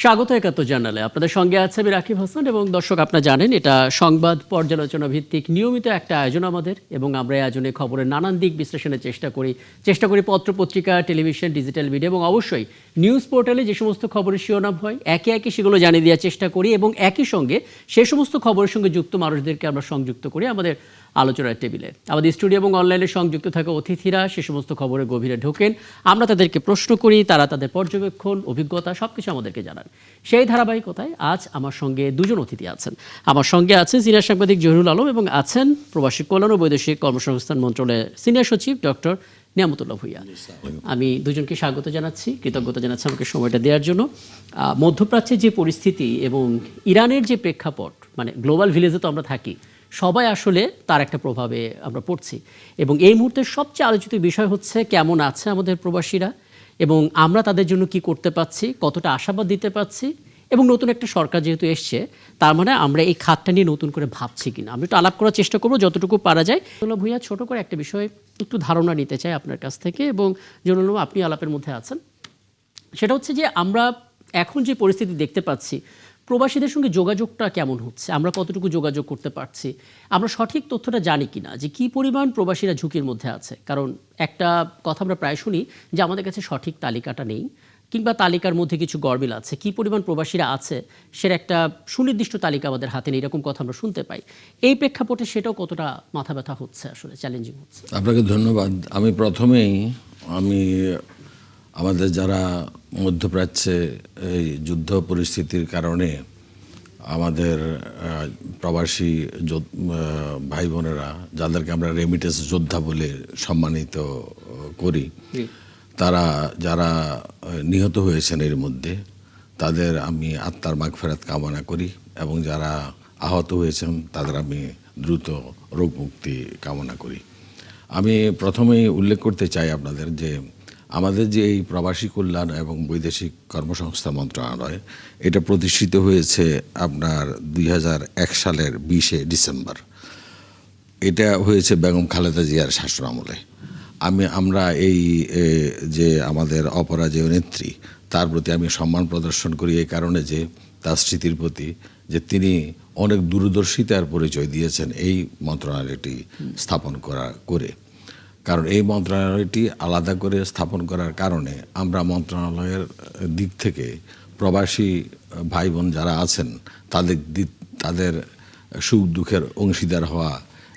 স্বাগত একাত্তর জার্নালে আপনাদের সঙ্গে আছে আমি রাকিব হাসান। এবং দর্শক, আপনারা জানেন এটা সংবাদ পর্যালোচনা ভিত্তিক নিয়মিত একটা আয়োজন আমাদের, এবং আমরা এই আয়োজনে খবরের নানান দিক বিশ্লেষণের চেষ্টা করি পত্র পত্রিকা, টেলিভিশন, ডিজিটাল মিডিয়া এবং অবশ্যই নিউজ পোর্টালে যে সমস্ত খবরের শিরোনাম হয় একে একে সেগুলো জানিয়ে দেওয়ার চেষ্টা করি, এবং একই সঙ্গে সেই সমস্ত খবরের সঙ্গে যুক্ত মানুষদেরকে আমরা সংযুক্ত করি আমাদের আলোচনার টেবিলে। আমাদের স্টুডিও এবং অনলাইনে সংযুক্ত থাকা অতিথিরা সে সমস্ত খবরের গভীরে ঢোকেন, আমরা তাদেরকে প্রশ্ন করি, তারা তাদের পর্যবেক্ষণ, অভিজ্ঞতা সবকিছু আমাদেরকে জানান। সেই ধারাবাহিকতায় আজ আমার সঙ্গে দুজন অতিথি আছেন। আমার সঙ্গে আছেন সিনিয়র সাংবাদিক জহিরুল আলম এবং আছেন প্রবাসী কল্যাণ ও বৈদেশিক কর্মসংস্থান মন্ত্রণালয়ের সিনিয়র সচিব ডক্টর নিয়ামতুল্লাহ ভূঁইয়া। আমি দুজনকে স্বাগত জানাচ্ছি, কৃতজ্ঞতা জানাচ্ছি আমাকে সময়টা দেওয়ার জন্য। মধ্যপ্রাচ্যের যে পরিস্থিতি এবং ইরানের যে প্রেক্ষাপট, মানে গ্লোবাল ভিলেজে তো আমরা থাকি, সবাই আসলে তার একটা প্রভাবে আমরা পড়ছি, এবং এই মুহূর্তে সবচেয়ে আলোচিত বিষয় হচ্ছে কেমন আছে আমাদের প্রবাসীরা এবং আমরা তাদের জন্য কি করতে পারছি, কতটা আশাবাদ দিতে পারছি, এবং নতুন একটা সরকার যেহেতু এসছে তার মানে আমরা এই খাতটা নিয়ে নতুন করে ভাবছি কিনা আমি একটু আলাপ করার চেষ্টা করবো যতটুকু পারা যায়। জনুল ভূঁইয়া, ছোট করে একটা বিষয় একটু ধারণা নিতে চাই আপনার কাছ থেকে, এবং জনুল আপনি আলাপের মধ্যে আছেন। সেটা হচ্ছে যে আমরা এখন যে পরিস্থিতি দেখতে পাচ্ছি, প্রবাসীদের সঙ্গে যোগাযোগটা কেমন হচ্ছে, আমরা কতটুকু যোগাযোগ করতে পারছি, আমরা সঠিক তথ্যটা জানি কিনা যে কী পরিমাণ প্রবাসীরা ঝুঁকির মধ্যে আছে। কারণ একটা কথা আমরা প্রায় শুনি যে আমাদের কাছে সঠিক তালিকাটা নেই, কিংবা তালিকার মধ্যে কিছু গরমিল আছে, কী পরিমাণ প্রবাসীরা আছে সেটা একটা সুনির্দিষ্ট তালিকা আমাদের হাতে নেই, এরকম কথা আমরা শুনতে পাই। এই প্রেক্ষাপটে সেটাও কতটা মাথা ব্যথা হচ্ছে, আসলে চ্যালেঞ্জিং হচ্ছে। আপনাকে ধন্যবাদ। আমি প্রথমেই আমাদের যারা মধ্যপ্রাচ্যে এই যুদ্ধ পরিস্থিতির কারণে আমাদের প্রবাসী ভাই বোনেরা, যাদেরকে আমরা রেমিটেন্স যোদ্ধা বলে সম্মানিত করি, তারা যারা নিহত হয়েছেন এর মধ্যে, তাদের আমি আত্মার মাগফিরাত কামনা করি, এবং যারা আহত হয়েছেন তাদের আমি দ্রুত রোগ মুক্তি কামনা করি। আমি প্রথমেই উল্লেখ করতে চাই আপনাদের যে আমাদের যে এই প্রবাসী কল্যাণ এবং বৈদেশিক কর্মসংস্থান মন্ত্রণালয়, এটা প্রতিষ্ঠিত হয়েছে আপনার 2001 সালের 20শে ডিসেম্বর। এটা হয়েছে বেগম খালেদা জিয়ার শাসনামলে। আমরা এই যে আমাদের অপরাজেয় নেত্রী, তার প্রতি আমি সম্মান প্রদর্শন করি এই কারণে যে তার স্মৃতির প্রতি, যে তিনি অনেক দূরদর্শিতার পরিচয় দিয়েছেন এই মন্ত্রণালয়টি স্থাপন করে। কারণ এই মন্ত্রণালয়টি আলাদা করে স্থাপন করার কারণে আমরা মন্ত্রণালয়ের দিক থেকে প্রবাসী ভাই বোন যারা আছেন তাদের সুখ দুঃখের অংশীদার হওয়া,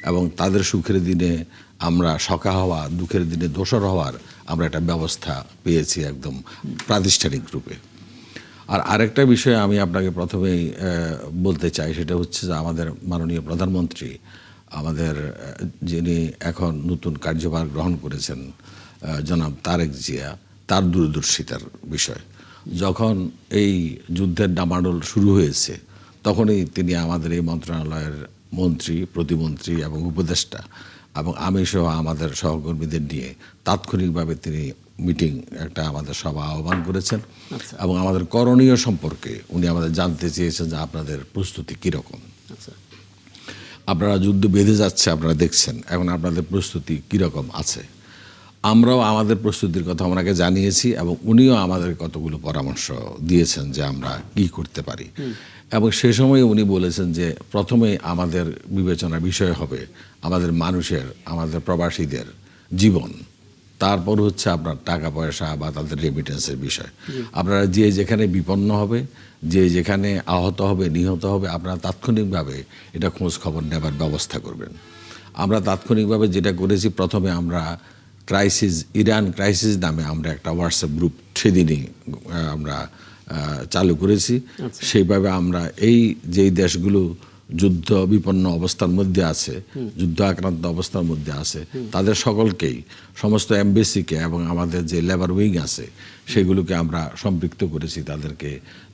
এবং তাদের সুখের দিনে আমরা সখা হওয়া, দুঃখের দিনে দোসর হওয়ার আমরা একটা ব্যবস্থা পেয়েছি একদম প্রাতিষ্ঠানিক রূপে। আর আরেকটা বিষয় আমি আপনাকে প্রথমেই বলতে চাই, সেটা হচ্ছে যে আমাদের মাননীয় প্রধানমন্ত্রী, আমাদের যিনি এখন নতুন কার্যভার গ্রহণ করেছেন, জনাব তারেক জিয়া, তার দূরদর্শিতার বিষয়। যখন এই যুদ্ধের ডামাডোল শুরু হয়েছে তখনই তিনি আমাদের এই মন্ত্রণালয়ের মন্ত্রী, প্রতিমন্ত্রী এবং উপদেষ্টা এবং আমি সহ আমাদের সহকর্মীদের নিয়ে তাৎক্ষণিকভাবে তিনি মিটিং, একটা আমাদের সভা আহ্বান করেছেন, এবং আমাদের করণীয় সম্পর্কে উনি আমাদের জানতে চেয়েছেন যে আপনাদের প্রস্তুতি কীরকম। আপনারা যুদ্ধ বেঁধে যাচ্ছে, আপনারা দেখছেন, এখন আপনাদের প্রস্তুতি কীরকম আছে। আমরাও আমাদের প্রস্তুতির কথা ওনাকে জানিয়েছি, এবং উনিও আমাদের কতগুলো পরামর্শ দিয়েছেন যে আমরা কী করতে পারি। এবং সে সময় উনি বলেছেন যে প্রথমেই আমাদের বিবেচনার বিষয় হবে আমাদের মানুষের, আমাদের প্রবাসীদের জীবন, তারপর হচ্ছে আপনার টাকা পয়সা বা তাদের রেমিটেন্সের বিষয়। আপনারা যে যেখানে বিপন্ন হবে, যে যেখানে আহত হবে, নিহত হবে, আপনারা তাৎক্ষণিকভাবে এটা খোঁজ খবর নেবার ব্যবস্থা করবেন। আমরা তাৎক্ষণিকভাবে যেটা করেছি, প্রথমে আমরা ইরান ক্রাইসিস নামে আমরা একটা হোয়াটসঅ্যাপ গ্রুপ সেদিনই আমরা চালু করেছি। সেইভাবে আমরা যেই দেশগুলো যুদ্ধ বিপন্ন অবস্থার মধ্যে আছে, যুদ্ধ আক্রান্ত অবস্থার মধ্যে আছে, তাদের সকলকেই, সমস্ত এমবেসিকে এবং আমাদের যে লেবার উইং আছে সেগুলোকে আমরা সম্পৃক্ত করেছি তাদেরকে,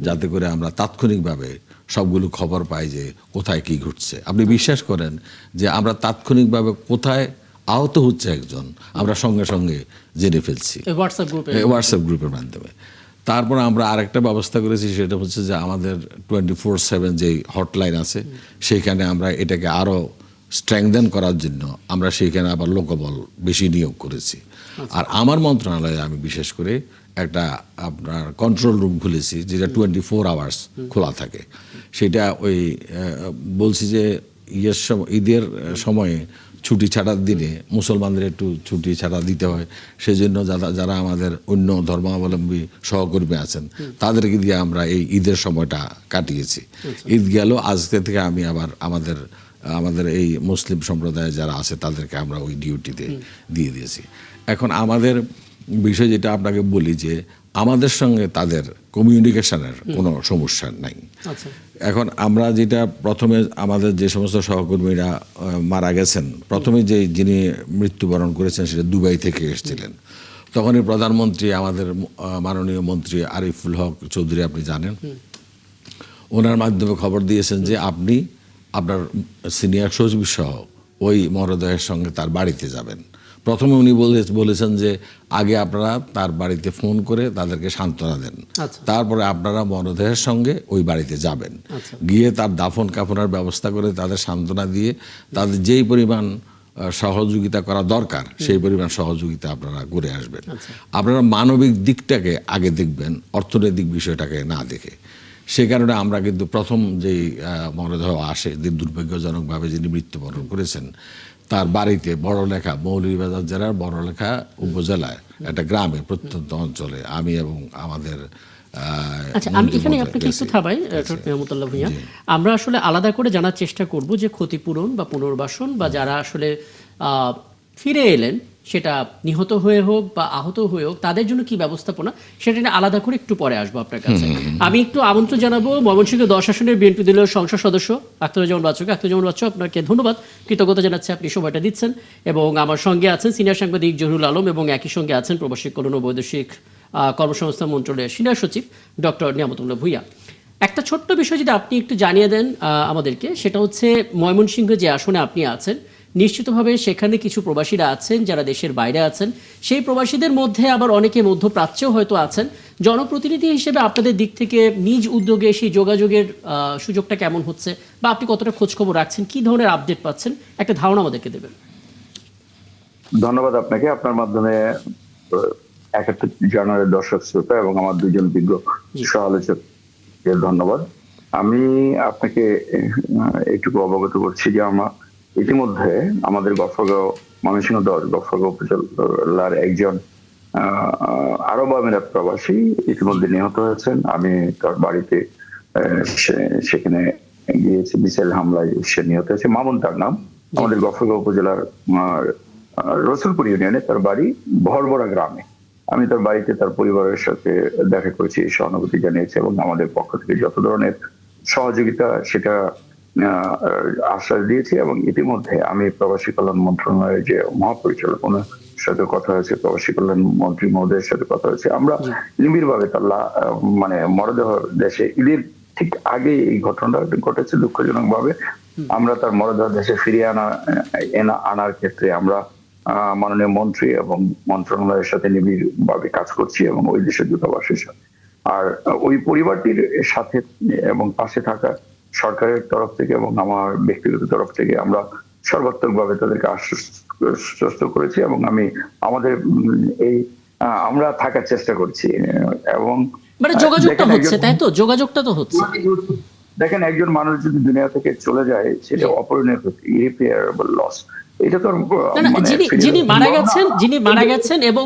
যাতে করে আমরা তাৎক্ষণিকভাবে সবগুলো খবর পাই যে কোথায় কী ঘটছে। আপনি বিশ্বাস করেন যে আমরা তাৎক্ষণিকভাবে কোথায় আহত হচ্ছে একজন, আমরা সঙ্গে সঙ্গে জেনে ফেলছি হোয়াটসঅ্যাপ গ্রুপের মাধ্যমে। তারপর আমরা আরেকটা ব্যবস্থা করেছি, সেটা হচ্ছে যে আমাদের 24/7 যেই হটলাইন আছে সেইখানে আমরা এটাকে আরও স্ট্রেংথেন করার জন্য আমরা সেইখানে আবার লোকবল বেশি নিয়োগ করেছি। আর আমার মন্ত্রণালয়ে আমি বিশেষ করে একটা আপনার কন্ট্রোল রুম খুলেছি, যেটা 24 আওয়ার্স খোলা থাকে। সেটা ওই বলছি যে ঈদের সময়ে ছুটি ছাড়ার দিনে মুসলমানদের একটু ছুটি ছাড়া দিতে হয়, সেজন্য যারা আমাদের অন্য ধর্মাবলম্বী সহকর্মী আছেন তাদেরকে দিয়ে আমরা এই ঈদের সময়টা কাটিয়েছি। ঈদ গেল, আজকে থেকে আমি আবার আমাদের এই মুসলিম সম্প্রদায়ে যারা আছে তাদেরকে আমরা ওই ডিউটিতে দিয়ে দিয়েছি। এখন আমাদের বিষয় যেটা আপনাকে বলি যে আমাদের সঙ্গে তাদের কমিউনিকেশনের কোনো সমস্যা নাই। এখন আমরা যেটা প্রথমে আমাদের যে সমস্ত সহকর্মীরা মারা গেছেন, প্রথমে যিনি মৃত্যুবরণ করেছেন সেটা দুবাই থেকে এসেছিলেন। তখনই প্রধানমন্ত্রী আমাদের মাননীয় মন্ত্রী আরিফুল হক চৌধুরী, আপনি জানেন, ওনার মাধ্যমে খবর দিয়েছেন যে আপনি আপনার সিনিয়র সচিব সহ ওই মরদেহের সঙ্গে তার বাড়িতে যাবেন। প্রথমে উনি বলেছেন যে আগে আপনারা তার বাড়িতে ফোন করে তাদেরকে সান্ত্বনা দেন, তারপরে আপনারা মরদেহের সঙ্গে ওই বাড়িতে যাবেন, গিয়ে তার দাফন কাফনের ব্যবস্থা করে তাদের সান্ত্বনা দিয়ে তাদের যেই পরিমাণ সহযোগিতা করা দরকার সেই পরিমাণ সহযোগিতা আপনারা করে আসবেন। আপনারা মানবিক দিকটাকে আগে দেখবেন, অর্থনৈতিক বিষয়টাকে না দেখে। সে কারণে আমরা কিন্তু প্রথম যেই মরদেহ আসে, দুর্ভাগ্যজনকভাবে যিনি মৃত্যুবরণ করেছেন, তার বাড়িতে বড়লেখা, মৌলভীবাজার জেলার বড়লেখা উপজেলায় একটা গ্রামে প্রত্যন্ত অঞ্চলে আমি এবং আমাদের আচ্ছা, আমি এখানে আপনাকে একটু থামাই নিয়ামতুল্লাহ ভূঁইয়া। আমরা আসলে আলাদা করে জানার চেষ্টা করব যে ক্ষতিপূরণ বা পুনর্বাসন বা যারা আসলে ফিরে এলেন, সেটা নিহত হয়ে হোক বা আহত হয়ে হোক, তাদের জন্য কি ব্যবস্থাপনা, সেটা নিয়ে আলাদা করে একটু পরে আসবো আপনার কাছে। আমি একটু আমন্ত্রণ জানাবো ময়মনসিংহ 10 আসনের বিএনপি দলীয় সংসদ সদস্য আখতারুজ্জামান বাচ্চুকে। আখতারুজ্জামান বাচ্চু, আপনাকে ধন্যবাদ, কৃতজ্ঞতা জানাচ্ছি আপনি সময়টা দিচ্ছেন। এবং আমার সঙ্গে আছেন সিনিয়র সাংবাদিক জহুরুল আলম, এবং একই সঙ্গে আছেন প্রবাসী কল্যাণ ও বৈদেশিক কর্মসংস্থান মন্ত্রণালয়ের সিনিয়র সচিব ডক্টর নিয়ামতুল্লাহ ভূঁইয়া। একটা ছোট্ট বিষয় যদি আপনি একটু জানিয়ে দেন আমাদেরকে, সেটা হচ্ছে ময়মনসিংহ যে আসনে আপনি আছেন, নিশ্চিতভাবে সেখানে কিছু প্রবাসীরা আছেন যারা দেশের বাইরে আছেন। সেই প্রবাসীদের মধ্যে আবার অনেকে মধ্যপ্রাচ্যেও হয়তো আছেন। জনপ্রতিনিধি হিসেবে আপনাদের দিক থেকে নিজ উদ্যোগে সেই যোগাযোগের সুযোগটা কেমন হচ্ছে, বা আপনি কতটা খোঁজখবর রাখছেন, কি ধরনের আপডেট পাচ্ছেন, একটা ধারণা আমাদেরকে দেবেন। ধন্যবাদ আপনাকে। আপনার মাধ্যমে 71 জানুয়ারির দর্শক শ্রোতা এবং আমার দুজন বিজ্ঞ সহ-আলোচককে ধন্যবাদ। আমি আপনাকে একটু অবগত করছি যে আমরা ইতিমধ্যে আমাদের গফরগাঁও, ময়মনসিংহ 10 গফরগাঁও উপজেলার একজন আরব আমিরাত প্রবাসী ইতিমধ্যে নিহত হয়েছেন। আমি তার বাড়িতে সেখানে গিয়েছি, মিসাইল হামলায় সে নিহত হয়েছে। মামুন তার নাম, আমাদের গফরগাঁও উপজেলার রসুলপুর ইউনিয়নে তার বাড়ি, ভরবরা গ্রামে। আমি তার বাড়িতে তার পরিবারের সাথে দেখা করেছি, সহানুভূতি জানিয়েছি এবং আমাদের পক্ষ থেকে যত ধরনের সহযোগিতা সেটা আশ্বাস দিয়েছি। এবং ইতিমধ্যে আমি প্রবাসী কল্যাণ মন্ত্রণালয়ের যে মহাপরিচালক, ওনার সাথে কথা হয়েছে, প্রবাসী কল্যাণ মন্ত্রী মহোদয়ের সাথে কথা হয়েছে। আমরা নিবিড় ভাবে তার মানে মরদেহ দেশে ঈদের ঠিক আগে এই ঘটনাটা ঘটেছে, দুঃখজনক ভাবে। আমরা তার মরদেহ দেশে ফিরিয়ে আনার ক্ষেত্রে আমরা মাননীয় মন্ত্রী এবং মন্ত্রণালয়ের সাথে নিবিড় ভাবে কাজ করছি এবং ওই দেশের দূতাবাসের সাথে, আর ওই পরিবারটির সাথে এবং পাশে থাকা সরকারের তরফ থেকে এবং আমার ব্যক্তিগত তরফ থেকে আমরা সর্বাত্মক ভাবে তাদেরকে আশ্বস্ত করেছি। এবং আমি আমাদের এই আমরা থাকার চেষ্টা করছি। এবং মানে যোগাযোগটা হচ্ছে, তাই তো? যোগাযোগটা তো হচ্ছে। দেখেন, একজন মানুষ যদি দুনিয়া থেকে চলে যায়, সেটা অপূরণীয় ক্ষতি, ইরিপেয়ারেবল লস। এটা তো যিনি মারা গেছেন এবং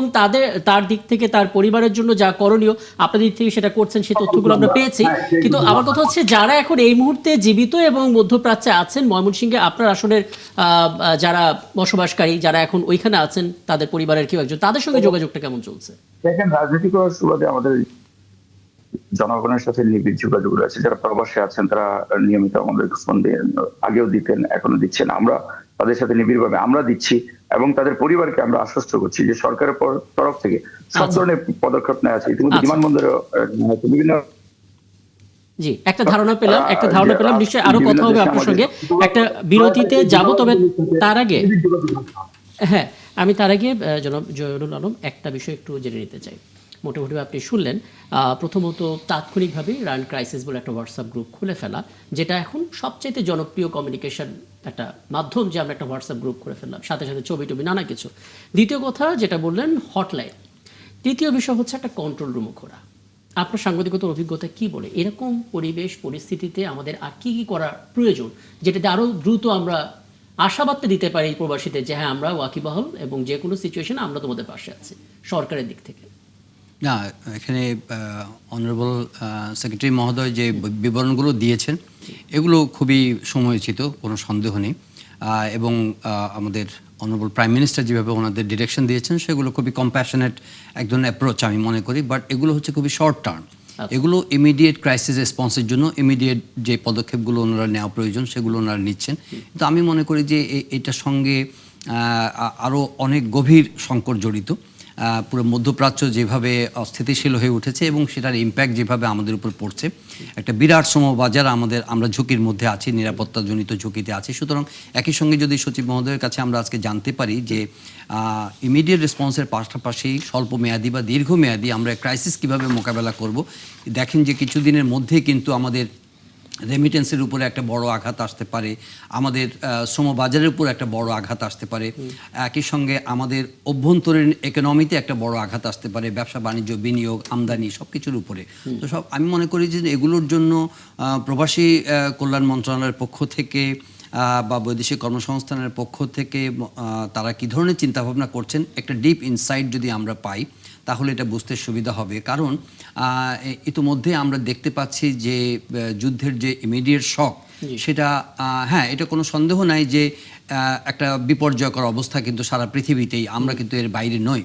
তার দিক থেকে তার পরিবারের জন্য যা করণীয় আপনাদের দিক থেকে সেটা করছেন, সেই তথ্যগুলো আমরা পেয়েছি। কিন্তু আমার কথা হচ্ছে, যারা এখন এই মুহূর্তে জীবিত এবং মধ্যপ্রাচ্যে আছেন, ময়মনসিংহে আপনার আসনের যারা বসবাসকারী, যারা এখন ওইখানে আছেন, তাদের পরিবারের কেউ একজন, তাদের সঙ্গে যোগাযোগটা কেমন চলছে? দেখেন, রাজনৈতিক সুবাদে আমাদের জনগণের সাথে নিবিড় যোগাযোগ রয়েছে। যারা প্রবাসে আছেন তারা নিয়মিত আমাদের ফোন দিয়ে আগেও দিতেন, এখনো দিচ্ছেন। আমরা তাদের সাথে নিবিড় ভাবে আমরা দিচ্ছি এবং তাদের পরিবারকে আমরা আশ্বস্ত করছি যে সরকারের তরফ থেকে সব ধরনের পদক্ষেপ নেওয়া আছে। ইতিমধ্যে বিমানবন্দরে বিভিন্ন একটা ধারণা পেলাম নিশ্চয়ই আরো কথা হবে আপনার সঙ্গে। একটা বিরতিতে যাব, তবে তার আগে আমি জনাব জহুরুল আলম একটা বিষয় একটু জেনে নিতে চাই। মোটামুটি আপনি শুনলেন, প্রথমত তাৎক্ষণিকভাবে রান ক্রাইসিস বলে একটা হোয়াটসঅ্যাপ গ্রুপ খুলে ফেলা, যেটা এখন সবচেয়ে জনপ্রিয় কমিউনিকেশন একটা মাধ্যম, যে আমরা একটা হোয়াটসঅ্যাপ গ্রুপ করে ফেললাম, সাথে সাথে ছবি টবি নানা কিছু। দ্বিতীয় কথা যেটা বললেন, হটলাইন, তৃতীয় বিষয় হচ্ছে একটা কন্ট্রোল রুমও খোলা। আপনার সাংবাদিকতার অভিজ্ঞতা কি বলে এরকম পরিবেশ পরিস্থিতিতে আমাদের আর কি কি করা প্রয়োজন, যেটাতে আরো দ্রুত আমরা আশাবাদটা দিতে পারি প্রবাসীদের যে হ্যাঁ আমরা ওয়াকিবহাল এবং যে কোনো সিচুয়েশনে আমরা তোমাদের পাশে আছি সরকারের দিক থেকে? না, এখানে অনারেবল সেক্রেটারি মহোদয় যে বিবরণগুলো দিয়েছেন এগুলো খুবই সময়োচিত, কোনো সন্দেহ নেই। এবং আমাদের অনারেবল প্রাইম মিনিস্টার যেভাবে ওনাদের ডিরেকশন দিয়েছেন সেগুলো খুবই কম্প্যাশনেট এক ধরনের অ্যাপ্রোচ আমি মনে করি, বাট এগুলো হচ্ছে খুবই শর্ট টার্ম। এগুলো ইমিডিয়েট ক্রাইসিস রেসপন্সের জন্য ইমিডিয়েট যে পদক্ষেপগুলো ওনারা নেওয়া প্রয়োজন সেগুলো ওনারা নিচ্ছেন। কিন্তু আমি মনে করি যে এটার সঙ্গে আরও অনেক গভীর সংকট জড়িত। পুরো মধ্যপ্রাচ্য যেভাবে অস্থিতিশীল হয়ে উঠেছে এবং সেটার ইম্প্যাক্ট যেভাবে আমাদের উপর পড়ছে, একটা বিরাট সমবাজার আমরা ঝুঁকির মধ্যে আছি, নিরাপত্তাজনিত ঝুঁকিতে আছি। সুতরাং একই সঙ্গে যদি সচিব মহোদয়ের কাছে আমরা আজকে জানতে পারি যে ইমিডিয়েট রেসপন্সের পাশাপাশি স্বল্প মেয়াদি বা দীর্ঘমেয়াদী আমরা ক্রাইসিস কীভাবে মোকাবেলা করব, দেখেন যে কিছুদিনের মধ্যে কিন্তু আমাদের রেমিটেন্সের উপরে একটা বড় আঘাত আসতে পারে, আমাদের শ্রমবাজারের উপর একটা বড় আঘাত আসতে পারে, একই সঙ্গে আমাদের অভ্যন্তরীণ ইকোনমিতে একটা বড় আঘাত আসতে পারে, ব্যবসা বাণিজ্য, বিনিয়োগ, আমদানি সব কিছুর উপরে। তো আমি মনে করি যে এগুলোর জন্য প্রবাসী কল্যাণ মন্ত্রণালয়ের পক্ষ থেকে বা বৈদেশিক কর্মসংস্থানের পক্ষ থেকে তারা কী ধরনের চিন্তাভাবনা করছেন, একটা ডিপ ইনসাইট যদি আমরা পাই তাহলে এটা বুঝতে সুবিধা হবে। কারণ ইতিমধ্যে আমরা দেখতে পাচ্ছি যে যুদ্ধের যে ইমিডিয়েট শক সেটা, হ্যাঁ এটা কোনো সন্দেহ নাই যে একটা বিপর্যয়কর অবস্থা কিন্তু সারা পৃথিবীতেই, আমরা কিন্তু এর বাইরে নই।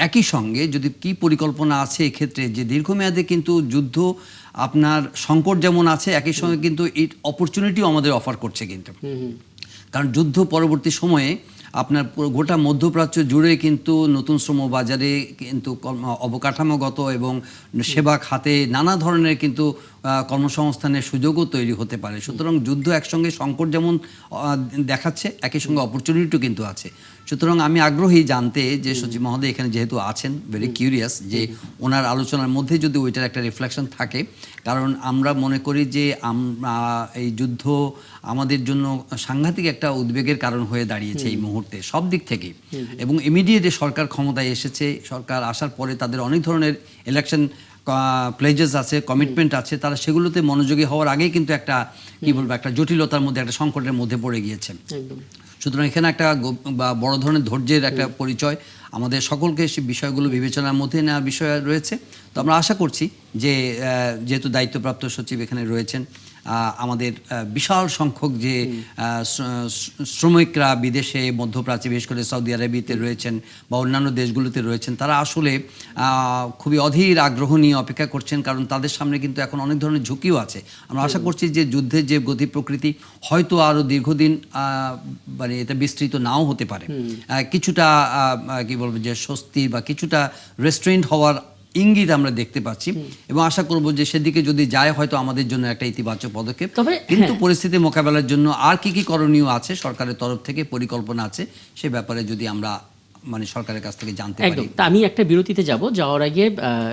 একই সঙ্গে যদি কি পরিকল্পনা আছে এক্ষেত্রে যে দীর্ঘমেয়াদে কিন্তু যুদ্ধ আপনার সংকট যেমন আছে, একই সঙ্গে কিন্তু এই অপরচুনিটিও আমাদের অফার করছে কিন্তু। কারণ যুদ্ধ পরবর্তী সময়ে আপনার গোটা মধ্যপ্রাচ্য জুড়ে কিন্তু নতুন শ্রম বাজারে কিন্তু অবকাঠামোগত এবং সেবা খাতে নানা ধরনের কিন্তু কর্মসংস্থানের সুযোগও তৈরি হতে পারে। সুতরাং যুদ্ধ একসঙ্গে সংকট যেমন দেখাচ্ছে, একই সঙ্গে অপরচুনিটিও কিন্তু আছে। সুতরাং আমি আগ্রহী জানতে যে সচিব মহোদয় এখানে যেহেতু আছেন, ভেরি কিউরিয়াস যে ওনার আলোচনার মধ্যে যদি ওইটার একটা রিফ্লেকশন থাকে। কারণ আমরা মনে করি যে এই যুদ্ধ আমাদের জন্য সাংঘাতিক একটা উদ্বেগের কারণ হয়ে দাঁড়িয়েছে এই মুহূর্তে সব দিক থেকেই। এবং ইমিডিয়েটলি সরকার ক্ষমতায় এসেছে, সরকার আসার পরে তাদের অনেক ধরনের ইলেকশন প্লেজেস আছে, কমিটমেন্ট আছে, তারা সেগুলোতে মনোযোগী হওয়ার আগেই কিন্তু একটা কি বলবো একটা জটিলতার মধ্যে, একটা সংকটের মধ্যে পড়ে গিয়েছে। সুতরাং এখানে একটা বড় ধরনের ধৈর্যের একটা পরিচয়, আমাদের সকলকে সেই বিষয়গুলো বিবেচনার মধ্যে নেওয়ার বিষয় রয়েছে। তো আমরা আশা করছি যে যেহেতু দায়িত্বপ্রাপ্ত সচিব এখানে রয়েছেন, আমাদের বিশাল সংখ্যক যে শ্রমিকরা বিদেশে, মধ্যপ্রাচ্যে, বিশেষ করে সৌদি আরবিতে রয়েছেন বা অন্যান্য দেশগুলোতে রয়েছেন, তারা আসলে খুবই অধীর আগ্রহ নিয়ে অপেক্ষা করছেন। কারণ তাদের সামনে কিন্তু এখন অনেক ধরনের ঝুঁকিও আছে। আমরা আশা করছি যে যুদ্ধের যে গতি প্রকৃতি হয়তো আরও দীর্ঘদিন মানে এটা বিস্তৃত নাও হতে পারে, কিছুটা কি বলবো যে স্বস্তি বা কিছুটা রেস্ট্রেন্ট হওয়ার ইঙ্গিত আমরা দেখতে পাচ্ছি। এবং আশা করব যে সেদিকে যদি যায় হয়তো আমাদের জন্য একটা ইতিবাচক পদক্ষেপ। তবে কিন্তু পরিস্থিতি মোকাবেলার জন্য আর কি কি করণীয় আছে, সরকারের তরফ থেকে পরিকল্পনা আছে, সে ব্যাপারে যদি আমরা মানে সরকারের কাছ থেকে জানতে পারি। তা আমি একটা বিরতিতে যাওয়ার আগে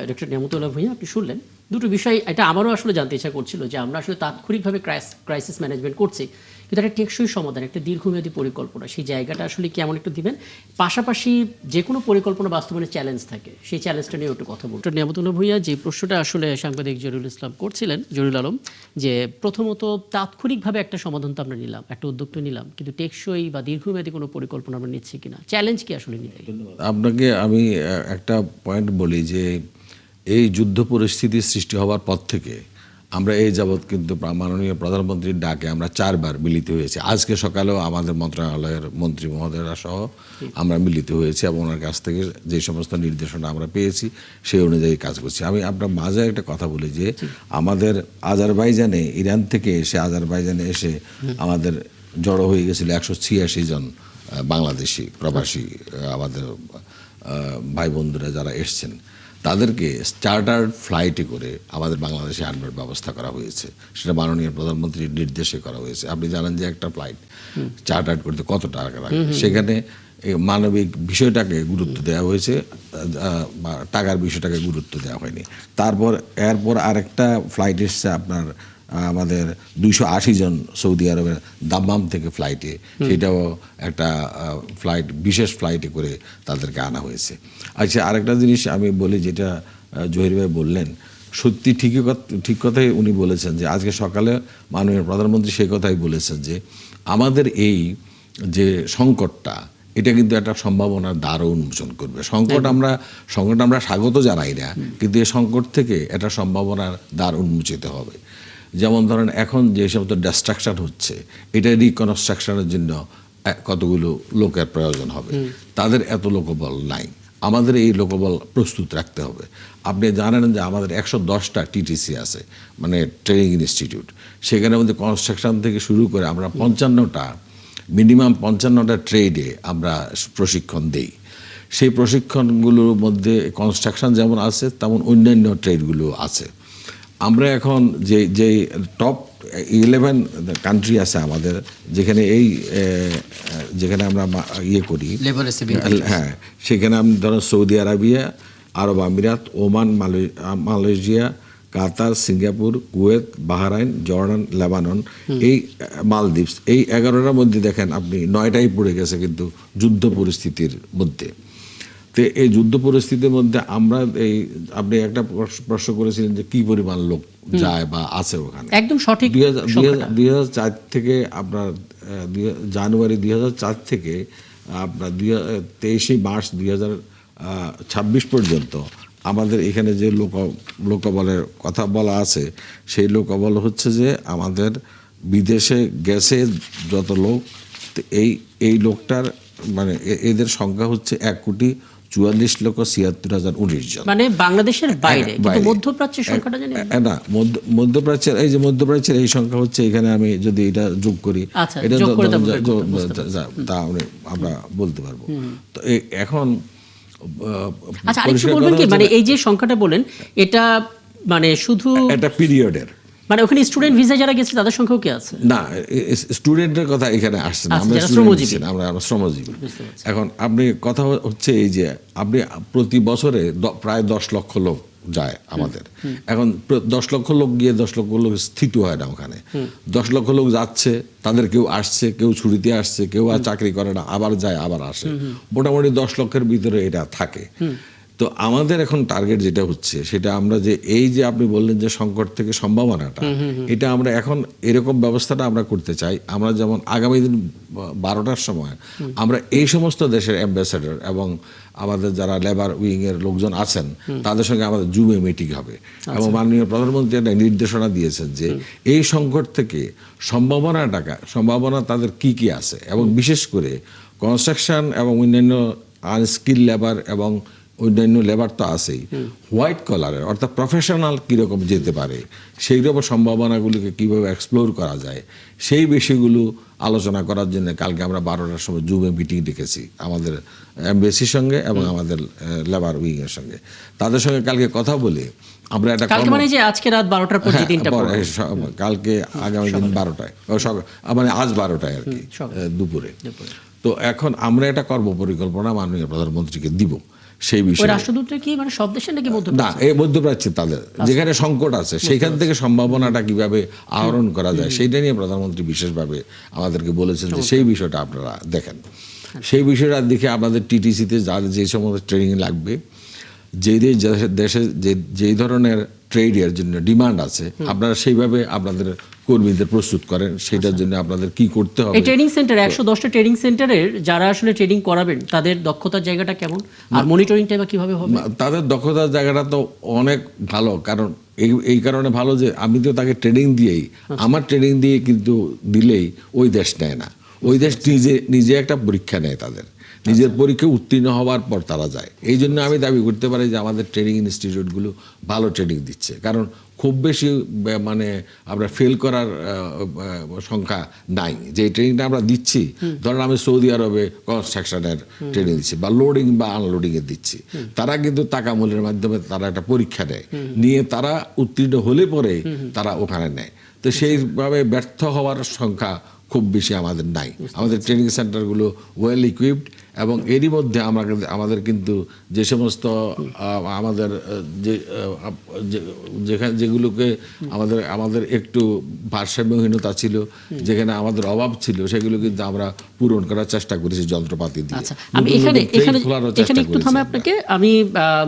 ডক্টর নিয়ামতুল্লাহ ভূঁইয়া, আপনি শুনলেন দুটো বিষয়, এটা আমারও আসলে জানতে ইচ্ছা করছিল যে আমরা আসলে তাৎক্ষণিকভাবে ক্রাইসিস ম্যানেজমেন্ট করছি, কিন্তু একটা টেকসই সমাধান, একটা দীর্ঘমেয়াদী পরিকল্পনা, সেই জায়গাটা আসলে কেমন একটু দিবেন। পাশাপাশি যে কোনো পরিকল্পনা বাস্তবায়নের চ্যালেঞ্জ থাকে, সেই চ্যালেঞ্জটা নিয়ে একটু কথা বলুন। ডক্টর নিয়ামতুল্লাহ ভূঁইয়া, যে প্রশ্নটা আসলে সাংবাদিক জহিরুল ইসলাম করছিলেন, জহিরুল আলম, যে প্রথমত তাৎক্ষণিকভাবে একটা সমাধান তো আমরা নিলাম, একটা উদ্যোগ তো নিলাম, কিন্তু টেকসই বা দীর্ঘমেয়াদী কোনো পরিকল্পনা আমরা নিচ্ছি কিনা, চ্যালেঞ্জ কি আসলে নিতে? আপনাকে আমি একটা পয়েন্ট বলি যে এই যুদ্ধ পরিস্থিতির সৃষ্টি হওয়ার পর থেকে আমরা এই যাবৎ কিন্তু মাননীয় প্রধানমন্ত্রীর ডাকে আমরা 4 বার মিলিত হয়েছি। আজকে সকালেও আমাদের মন্ত্রণালয়ের মন্ত্রী মহোদয়রা সহ আমরা মিলিত হয়েছি এবং ওনার কাছ থেকে যে সমস্ত নির্দেশনা আমরা পেয়েছি সেই অনুযায়ী কাজ করছি। আমি আপনার মাঝে একটা কথা বলি যে আমাদের আজারবাইজানে, ইরান থেকে এসে আজারবাইজানে এসে আমাদের জড়ো হয়ে গেছিল 186 জন বাংলাদেশি প্রবাসী আমাদের ভাই বন্ধুরা যারা এসছেন, তাদেরকে চার্টার্ড ফ্লাইটে করে আমাদের বাংলাদেশে আনবার ব্যবস্থা করা হয়েছে। সেটা মাননীয় প্রধানমন্ত্রীর নির্দেশে করা হয়েছে। আপনি জানেন যে একটা ফ্লাইট চার্টার্ড করতে কত টাকা লাগে, সেখানে মানবিক বিষয়টাকে গুরুত্ব দেওয়া হয়েছে, টাকার বিষয়টাকে গুরুত্ব দেওয়া হয়নি। এরপর আরেকটা ফ্লাইট এসছে আপনার আমাদের 280 জন সৌদি আরবের দাম্মাম থেকে ফ্লাইটে, সেটাও একটা ফ্লাইট, বিশেষ ফ্লাইটে করে তাদেরকে আনা হয়েছে। আচ্ছা, আরেকটা জিনিস আমি বলি, যেটা জহির ভাই বললেন, সত্যি ঠিক কথাই উনি বলেছেন যে আজকে সকালে মাননীয় প্রধানমন্ত্রী সেই কথাই বলেছেন যে আমাদের এই যে সংকটটা, এটা কিন্তু একটা সম্ভাবনার দ্বারও উন্মোচন করবে। সংকট আমরা স্বাগত জানাই না, কিন্তু এই সংকট থেকে একটা সম্ভাবনার দ্বার উন্মোচিত হবে। যেমন ধরেন এখন যে সমস্ত ডিস্ট্রাকশন হচ্ছে, এটা রিকনস্ট্রাকশনের জন্য কতগুলো লোকের প্রয়োজন হবে, তাদের এত লোকবল নাই। আমাদের এই লোকবল প্রস্তুত রাখতে হবে। আপনি জানেন যে আমাদের 110টা টিটিসি আছে, মানে ট্রেনিং ইনস্টিটিউট। সেখানের মধ্যে কনস্ট্রাকশন থেকে শুরু করে আমরা মিনিমাম 55টা ট্রেডে আমরা প্রশিক্ষণ দেই। সেই প্রশিক্ষণগুলোর মধ্যে কনস্ট্রাকশন যেমন আছে, তেমন অন্যান্য ট্রেডগুলো আছে। আমরা এখন যে টপ 11 কান্ট্রি আছে আমাদের, যেখানে আমরা করি, হ্যাঁ, সেখানে আমি ধরো সৌদি আরবিয়া, আরব আমিরাত, Oman, Malaysia, Qatar, Singapore, Kuwait, Bahrain, Jordan, Lebanon, এই মালদ্বীপ, এই 11টার মধ্যে দেখেন আপনি 9টাই পড়ে গেছে কিন্তু যুদ্ধ পরিস্থিতির মধ্যে। তো এই যুদ্ধ পরিস্থিতির মধ্যে আমরা আপনি একটা প্রশ্ন করেছিলেন যে কি পরিমাণ লোক যায় বা আছে ওখানে, একদম সঠিক। 2004 থেকে আপনার জানুয়ারি 2004 থেকে আপনার 23 মার্চ 2026 পর্যন্ত আমাদের এখানে যে লোকবলের কথা বলা আছে, সেই লোকবল হচ্ছে যে আমাদের বিদেশে গেছে যত লোক, এই লোকটার মানে এদের সংখ্যা হচ্ছে 1,44,76,19 জন। মানে বাংলাদেশের বাইরে, কিন্তু মধ্যপ্রাচ্যের সংখ্যাটা জানি না। মধ্যপ্রাচ্যের এই সংখ্যা হচ্ছে, এখানে আমি যদি এটা যোগ করি, এটা তা আমরা বলতে পারবো। তো এখন আচ্ছা, আরেকটু বলবেন কি, মানে এই যে সংখ্যাটা বলেন, এটা মানে শুধু একটা পিরিয়ডের, মানে ওখানে স্টুডেন্ট ভিসা যারা গেছে তাদের সংখ্যাও কি আছে? না, স্টুডেন্টের কথা এখানে আসছে না, আমরা শ্রমজীবী। এখন আপনি কথা হচ্ছে এই যে আপনি প্রতি বছরে প্রায় 10 লক্ষ লোক যায় আমাদের। এখন 10 লক্ষ লোক গিয়ে 10 লক্ষ লোক স্থিত হয় না ওখানে। 10 লক্ষ লোক যাচ্ছে, তাদের কেউ আসছে, কেউ ছুটিতে আসছে, কেউ আর চাকরি করে না, আবার যায় আবার আসে, মোটামুটি 10 লক্ষের ভিতরে এটা থাকে। তো আমাদের এখন টার্গেট যেটা হচ্ছে, সেটা আমরা যে এই যে আপনি বললেন যে সংকট থেকে সম্ভাবনাটা, এটা আমরা এখন এরকম ব্যবস্থাটা আমরা করতে চাই। আমরা যেমন আগামী দিন 12টার সময় আমরা এই সমস্ত দেশের অ্যাম্বাসেডর এবং আমাদের যারা লেবার উইংয়ের লোকজন আছেন, তাদের সঙ্গে আমাদের জুমে মিটিং হবে। এবং মাননীয় প্রধানমন্ত্রী একটা নির্দেশনা দিয়েছেন যে এই সংকট থেকে সম্ভাবনা তাদের কি কি আছে, এবং বিশেষ করে কনস্ট্রাকশন এবং অন্যান্য আনস্কিল লেবার এবং অন্যান্য লেবার তো আছেই, হোয়াইট কলারের অর্থাৎ প্রফেশনাল কীরকম যেতে পারে, সেই রকম সম্ভাবনাগুলিকে কীভাবে এক্সপ্লোর করা যায়, সেই বিষয়গুলো আলোচনা করার জন্য কালকে আমরা 12টার সময় জুমে মিটিং ডেকেছি আমাদের এমবেসির সঙ্গে এবং আমাদের লেবার উইংয়ের সঙ্গে। তাদের সঙ্গে কালকে কথা বলে আমরা একটা মানে যে আজকে রাত 12টার পর কালকে আগামী দিন 12টায়, মানে আজ 12টায় আর কি, দুপুরে। তো এখন আমরা একটা কর্মপরিকল্পনা মাননীয় প্রধানমন্ত্রীকে দিব সেই বিষয়ে। রাষ্ট্রদূতরা কি মানে সব দেশে নাকি না, এই মধ্যপ্রাচ্যে তাদের যেখানে সংকট আছে সেখান থেকে সম্ভাবনাটা কিভাবে আহরণ করা যায় সেইটা নিয়ে প্রধানমন্ত্রী বিশেষভাবে আমাদেরকে বলেছেন যে সেই বিষয়টা আপনারা দেখেন। সেই বিষয়টা দেখে আপনাদের টিটিসিতে যাদের যে সমস্ত ট্রেনিং লাগবে, দেশে যেই ধরনের ট্রেডের জন্য ডিমান্ড আছে, আপনারা সেইভাবে আপনাদের কর্মীদের প্রস্তুত করেন। সেটার জন্য আপনাদের কি করতে হবে, এই ট্রেনিং সেন্টার 110টা ট্রেনিং সেন্টারের যারা আসলে ট্রেনিং করাবেন তাদের দক্ষতার জায়গাটা কেমন, আর মনিটরিংটা বা কিভাবে হবে? তাদের দক্ষতার জায়গাটা তো অনেক ভালো, কারণ এই কারণে ভালো যে আমি তো তাকে ট্রেনিং দিয়েই, আমার ট্রেনিং দিয়ে কিন্তু দিলেই ওই দেশ নেয় না, ওই দেশ নিজে একটা পরীক্ষা নেয়, তাদের নিজের পরীক্ষা উত্তীর্ণ হওয়ার পর তারা যায়। এই জন্য আমি দাবি করতে পারি যে আমাদের ট্রেনিং ইনস্টিটিউটগুলো ভালো ট্রেনিং দিচ্ছে, কারণ খুব বেশি মানে আমরা ফেল করার সংখ্যা নাই। যে ট্রেনিংটা আমরা দিচ্ছি, ধরেন আমি সৌদি আরবে কনস্ট্রাকশনের ট্রেনিং দিচ্ছি বা লোডিং বা আনলোডিংয়ের দিচ্ছি, তারা কিন্তু তাকামূলের মাধ্যমে তারা একটা পরীক্ষা নেয়, নিয়ে তারা উত্তীর্ণ হলে পরে তারা ওখানে নেয়। তো সেইভাবে ব্যর্থ হওয়ার সংখ্যা খুব বেশি আমাদের নাই। আমাদের ট্রেনিং সেন্টারগুলো ওয়েল ইকুইপড এবং এরই মধ্যে আমাদের কিন্তু যে সমস্ত আমাদের যেগুলোকে আমাদের একটু ভারসাম্যহীনতা ছিল, যেখানে আমাদের অভাব ছিল, সেগুলো কিন্তু আমরা পূরণ করার চেষ্টা করেছি যন্ত্রপাতি দিয়ে। আচ্ছা, আমি এখানে একটু থামে আপনাকে। আমি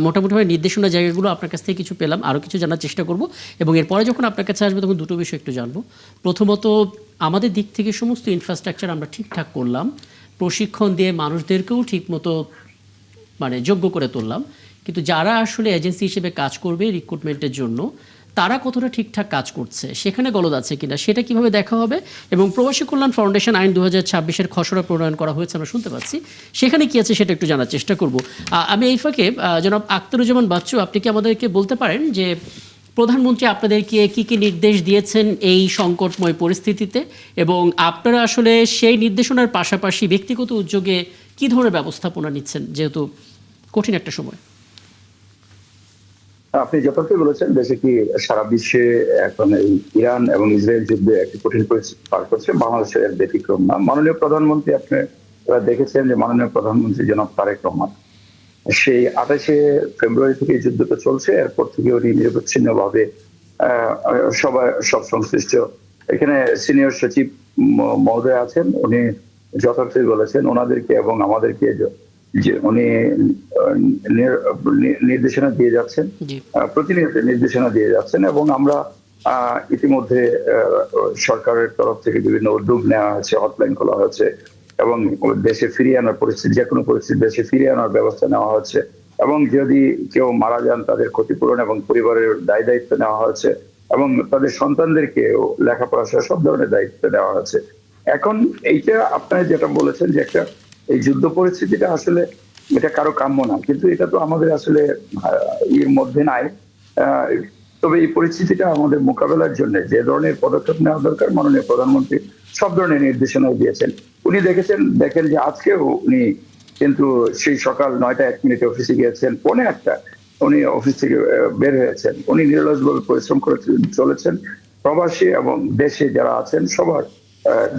মোটামুটিভাবে নির্দেশনা জায়গাগুলো আপনার কাছ থেকে কিছু পেলাম, আরও কিছু জানার চেষ্টা করব, এবং এরপরে যখন আপনার কাছে আসবে তখন দুটো বিষয় একটু জানবো। প্রথমত, আমাদের দিক থেকে সমস্ত ইনফ্রাস্ট্রাকচার আমরা ঠিকঠাক করলাম, প্রশিক্ষণ দিয়ে মানুষদেরকেও ঠিকমতো মানে যোগ্য করে তুললাম, কিন্তু যারা আসলে এজেন্সি হিসেবে কাজ করবে রিক্রুটমেন্টের জন্য, তারা কতটা ঠিকঠাক কাজ করছে, সেখানে গলদ আছে কিনা সেটা কিভাবে দেখা হবে। এবং প্রবাসী কল্যাণ ফাউন্ডেশন আইন 2026-এর খসড়া প্রণয়ন করা হয়েছে আমরা শুনতে পাচ্ছি, সেখানে কি আছে সেটা একটু জানার চেষ্টা করব। আমি এই ফাঁকে জনাব আখতারুজ্জামান বাচ্চু, আপনি কি আমাদেরকে বলতে পারেন যে প্রধানমন্ত্রী আপনাদেরকে কি কি নির্দেশ দিয়েছেন এই সংকটময় পরিস্থিতিতে, এবং আপনারা আসলে সেই নির্দেশনার পাশাপাশি ব্যক্তিগত উদ্যোগে কি ধরনের ব্যবস্থাপনা নিচ্ছেন, যেহেতু কঠিন একটা সময়? আপনি যথার্থই বলেছেন, দেশে কি সারা বিশ্বে এখন এই ইরান এবং ইসরায়েল যুদ্ধে একটি কঠিন পরিস্থিতি পার করছে, বাংলাদেশের ব্যতিক্রম না। মাননীয় প্রধানমন্ত্রী, আপনারা দেখেছেন যে মাননীয় প্রধানমন্ত্রী জনাব তারেক রহমান সেই 28শে ফেব্রুয়ারি থেকে এই যুদ্ধটা চলছে, এরপর থেকে উনি নিরবচ্ছিন্ন ভাবে সব সংশ্লিষ্ট, এখানে সিনিয়র সচিব মহোদয় আছেন, উনি যথার্থই বলেছেন, ওনাদেরকে এবং আমাদেরকে যে উনি নির্দেশনা দিয়ে যাচ্ছেন, প্রতিনিয়ত নির্দেশনা দিয়ে যাচ্ছেন, এবং আমরা ইতিমধ্যে সরকারের তরফ থেকে বিভিন্ন উদ্যোগ নেওয়া হয়েছে, হটলাইন খোলা হয়েছে, এবং দেশে ফিরিয়ে আনার পরিস্থিতি, যে কোনো পরিস্থিতি দেশে ফিরিয়ে আনার ব্যবস্থা নেওয়া হচ্ছে, এবং যদি কেউ মারা যান তাদের ক্ষতিপূরণ এবং পরিবারের দায় দায়িত্ব নেওয়া হচ্ছে, এবং তাদের সন্তানদেরকে লেখাপড়া সহ সব ধরনের দায়িত্ব দেওয়া হচ্ছে। এখন এইটা আপনারা যেটা বলেছেন যে একটা এই যুদ্ধ পরিস্থিতিটা আসলে এটা কারো কাম্য না, কিন্তু এটা তো আমাদের আসলে এর মধ্যে নাই। তবে এই পরিস্থিতিটা আমাদের মোকাবেলার জন্য যে ধরনের পদক্ষেপ নেওয়া দরকার, মাননীয় প্রধানমন্ত্রী সব ধরনের নির্দেশনা দিয়েছেন। উনি দেখেন যে আজকেও উনি কিন্তু সেই সকাল 9:01 অফিসে গিয়েছেন, 9:45 উনি অফিস থেকে বের হয়েছেন। উনি নিরলসভাবে পরিশ্রম করে চলেছেন প্রবাসী এবং দেশে যারা আছেন সবার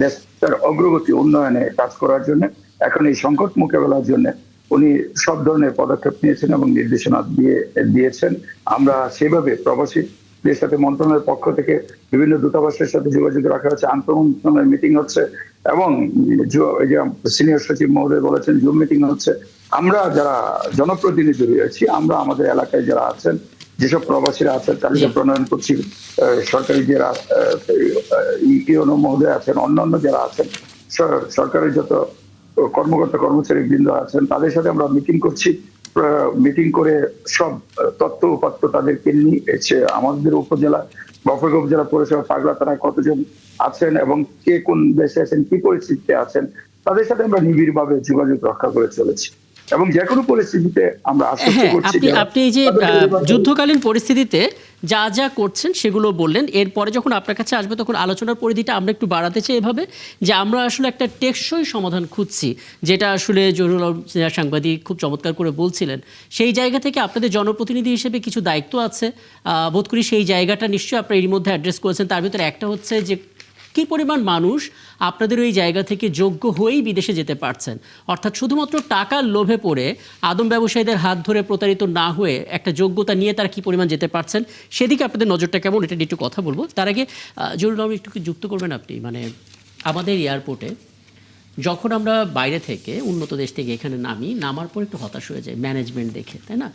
দেশের অগ্রগতি উন্নয়নে কাজ করার জন্য। এখন এই সংকট মোকাবেলার জন্য উনি সব ধরনের পদক্ষেপ নিয়েছেন এবং নির্দেশনা দিয়েছেন। আমরা সেভাবে প্রবাসীদের সাথে মন্ত্রণালয়ের পক্ষ থেকে বিভিন্ন দূতাবাসের সাথে যোগাযোগ রাখা হচ্ছে, আন্তঃমন্ত্রণালয় মিটিং হচ্ছে, এবং সিনিয়র সচিব মহোদয় বলেছেন জুম মিটিং হচ্ছে। আমরা যারা জনপ্রতিনিধি রয়েছি, আমরা আমাদের এলাকায় যারা আছেন, যেসব প্রবাসীরা আছেন, তালিকা প্রণয়ন করছি। সরকারি যারা ইউনো মহোদয় আছেন, অন্যান্য যারা আছেন, সরকারের যত কর্মকর্তা কর্মচারী বৃন্দ আছেন, তাদের সাথে আমরা মিটিং করছি। মিটিং করে সব তথ্য উপাত্ত তাদেরকে নিয়ে আমাদের উপজেলা বফরগ উপজেলা পৌরসভা পাগলা থানায় কতজন আছেন এবং কে কোন দেশে আছেন, কি পরিস্থিতিতে আছেন, তাদের সাথে আমরা নিবিড় ভাবে যোগাযোগ রক্ষা করে চলেছি, এবং যে কোনো পরিস্থিতিতে আমরা আশ্বস্ত করছি। আপনি এই যে যুদ্ধকালীন পরিস্থিতিতে যা যা করছেন সেগুলো বললেন, এরপরে যখন আপনার কাছে আসবে তখন আলোচনার পরিধিটা আমরা একটু বাড়াতে চাই এভাবে যে আমরা আসলে একটা টেকসই সমাধান খুঁজছি, যেটা আসলে জহিরুল সাংবাদিক খুব চমৎকার করে বলছিলেন। সেই জায়গা থেকে আপনাদের জনপ্রতিনিধি হিসেবে কিছু দায়িত্ব আছে, বোধ করি সেই জায়গাটা নিশ্চয়ই আপনারা এর মধ্যে অ্যাড্রেস করেছেন। তার ভিতরে একটা হচ্ছে যে কী পরিমাণ মানুষ আপনাদের ওই জায়গা থেকে যোগ্য হয়েই বিদেশে যেতে পারছেন, অর্থাৎ শুধুমাত্র টাকার লোভে পড়ে আদম ব্যবসায়ীদের হাত ধরে প্রতারিত না হয়ে একটা যোগ্যতা নিয়ে তারা কী পরিমাণ যেতে পারছেন, সেদিকে আপনাদের নজরটা কেমন, এটা নিয়ে একটু কথা বলবো। তার আগে জরুরি একটু যুক্ত করবেন আপনি, মানে আমাদের এয়ারপোর্টে যখন আমরা বাইরে থেকে উন্নত দেশ থেকে এখানে নামার পর একটু হতাশ হয়ে যায় ম্যানেজমেন্ট দেখে, তাই না?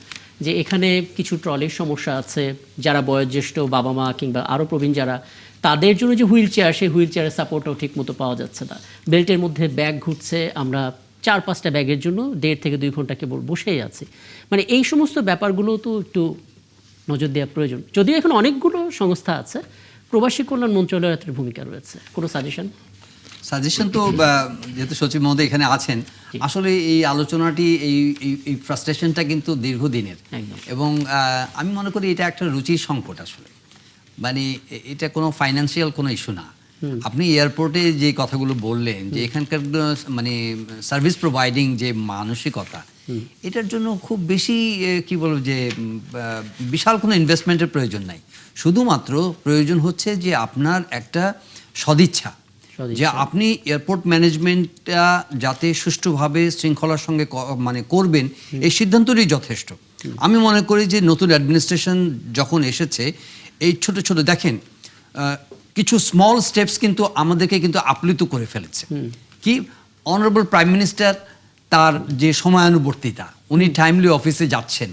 যে এখানে কিছু ট্রলির সমস্যা আছে, যারা বয়োজ্যেষ্ঠ বাবা মা কিংবা আরও প্রবীণ যারা, তাদের জন্য যে হুইল চেয়ার, সেই হুইল চেয়ারের সাপোর্টও ঠিক মতো পাওয়া যাচ্ছে না। বেল্টের মধ্যে ব্যাগ ঘুরছে, আমরা 4-5টা ব্যাগের জন্য 1.5 থেকে 2 ঘন্টা কেবল বসেই আছি। মানে এই সমস্ত ব্যাপারগুলো তো একটু নজর দেওয়া প্রয়োজন। যদিও এখন অনেকগুলো সংস্থা আছে, প্রবাসী কল্যাণ মন্ত্রণালয়ের ভূমিকা রয়েছে, কোনো সাজেশন তো যেহেতু সচিব মহোদয় এখানে আছেন, আসলে এই আলোচনাটি এই ফ্রাস্ট্রেশনটা কিন্তু দীর্ঘদিনের, এবং আমি মনে করি এটা একটা রুচির সংকট। আসলে মানে এটা কোনো ফাইন্যান্সিয়াল কোনো ইস্যু না। আপনি এয়ারপোর্টে যে কথাগুলো বললেন যে এখানকার মানে সার্ভিস প্রোভাইডিং যে মানসিকতা, এটার জন্য খুব বেশি কি বলবো যে বিশাল কোনো ইনভেস্টমেন্টের প্রয়োজন নাই। শুধুমাত্র প্রয়োজন হচ্ছে যে আপনার একটা সদিচ্ছা সদিচ্ছা। যে আপনি এয়ারপোর্ট ম্যানেজমেন্টটা যাতে সুষ্ঠুভাবে শৃঙ্খলার সঙ্গে মানে করবেন, এই সিদ্ধান্তটাই যথেষ্ট। আমি মনে করি যে নতুন অ্যাডমিনিস্ট্রেশন যখন এসেছে, এই ছোট ছোট দেখেন কিছু স্মল স্টেপস কিন্তু আমাদেরকে কিন্তু আপ্লুত করে ফেলেছে। কি অনারেবল প্রাইম মিনিস্টার তার যে সময়ানুবর্তিতা, উনি টাইমলি অফিসে যাচ্ছেন,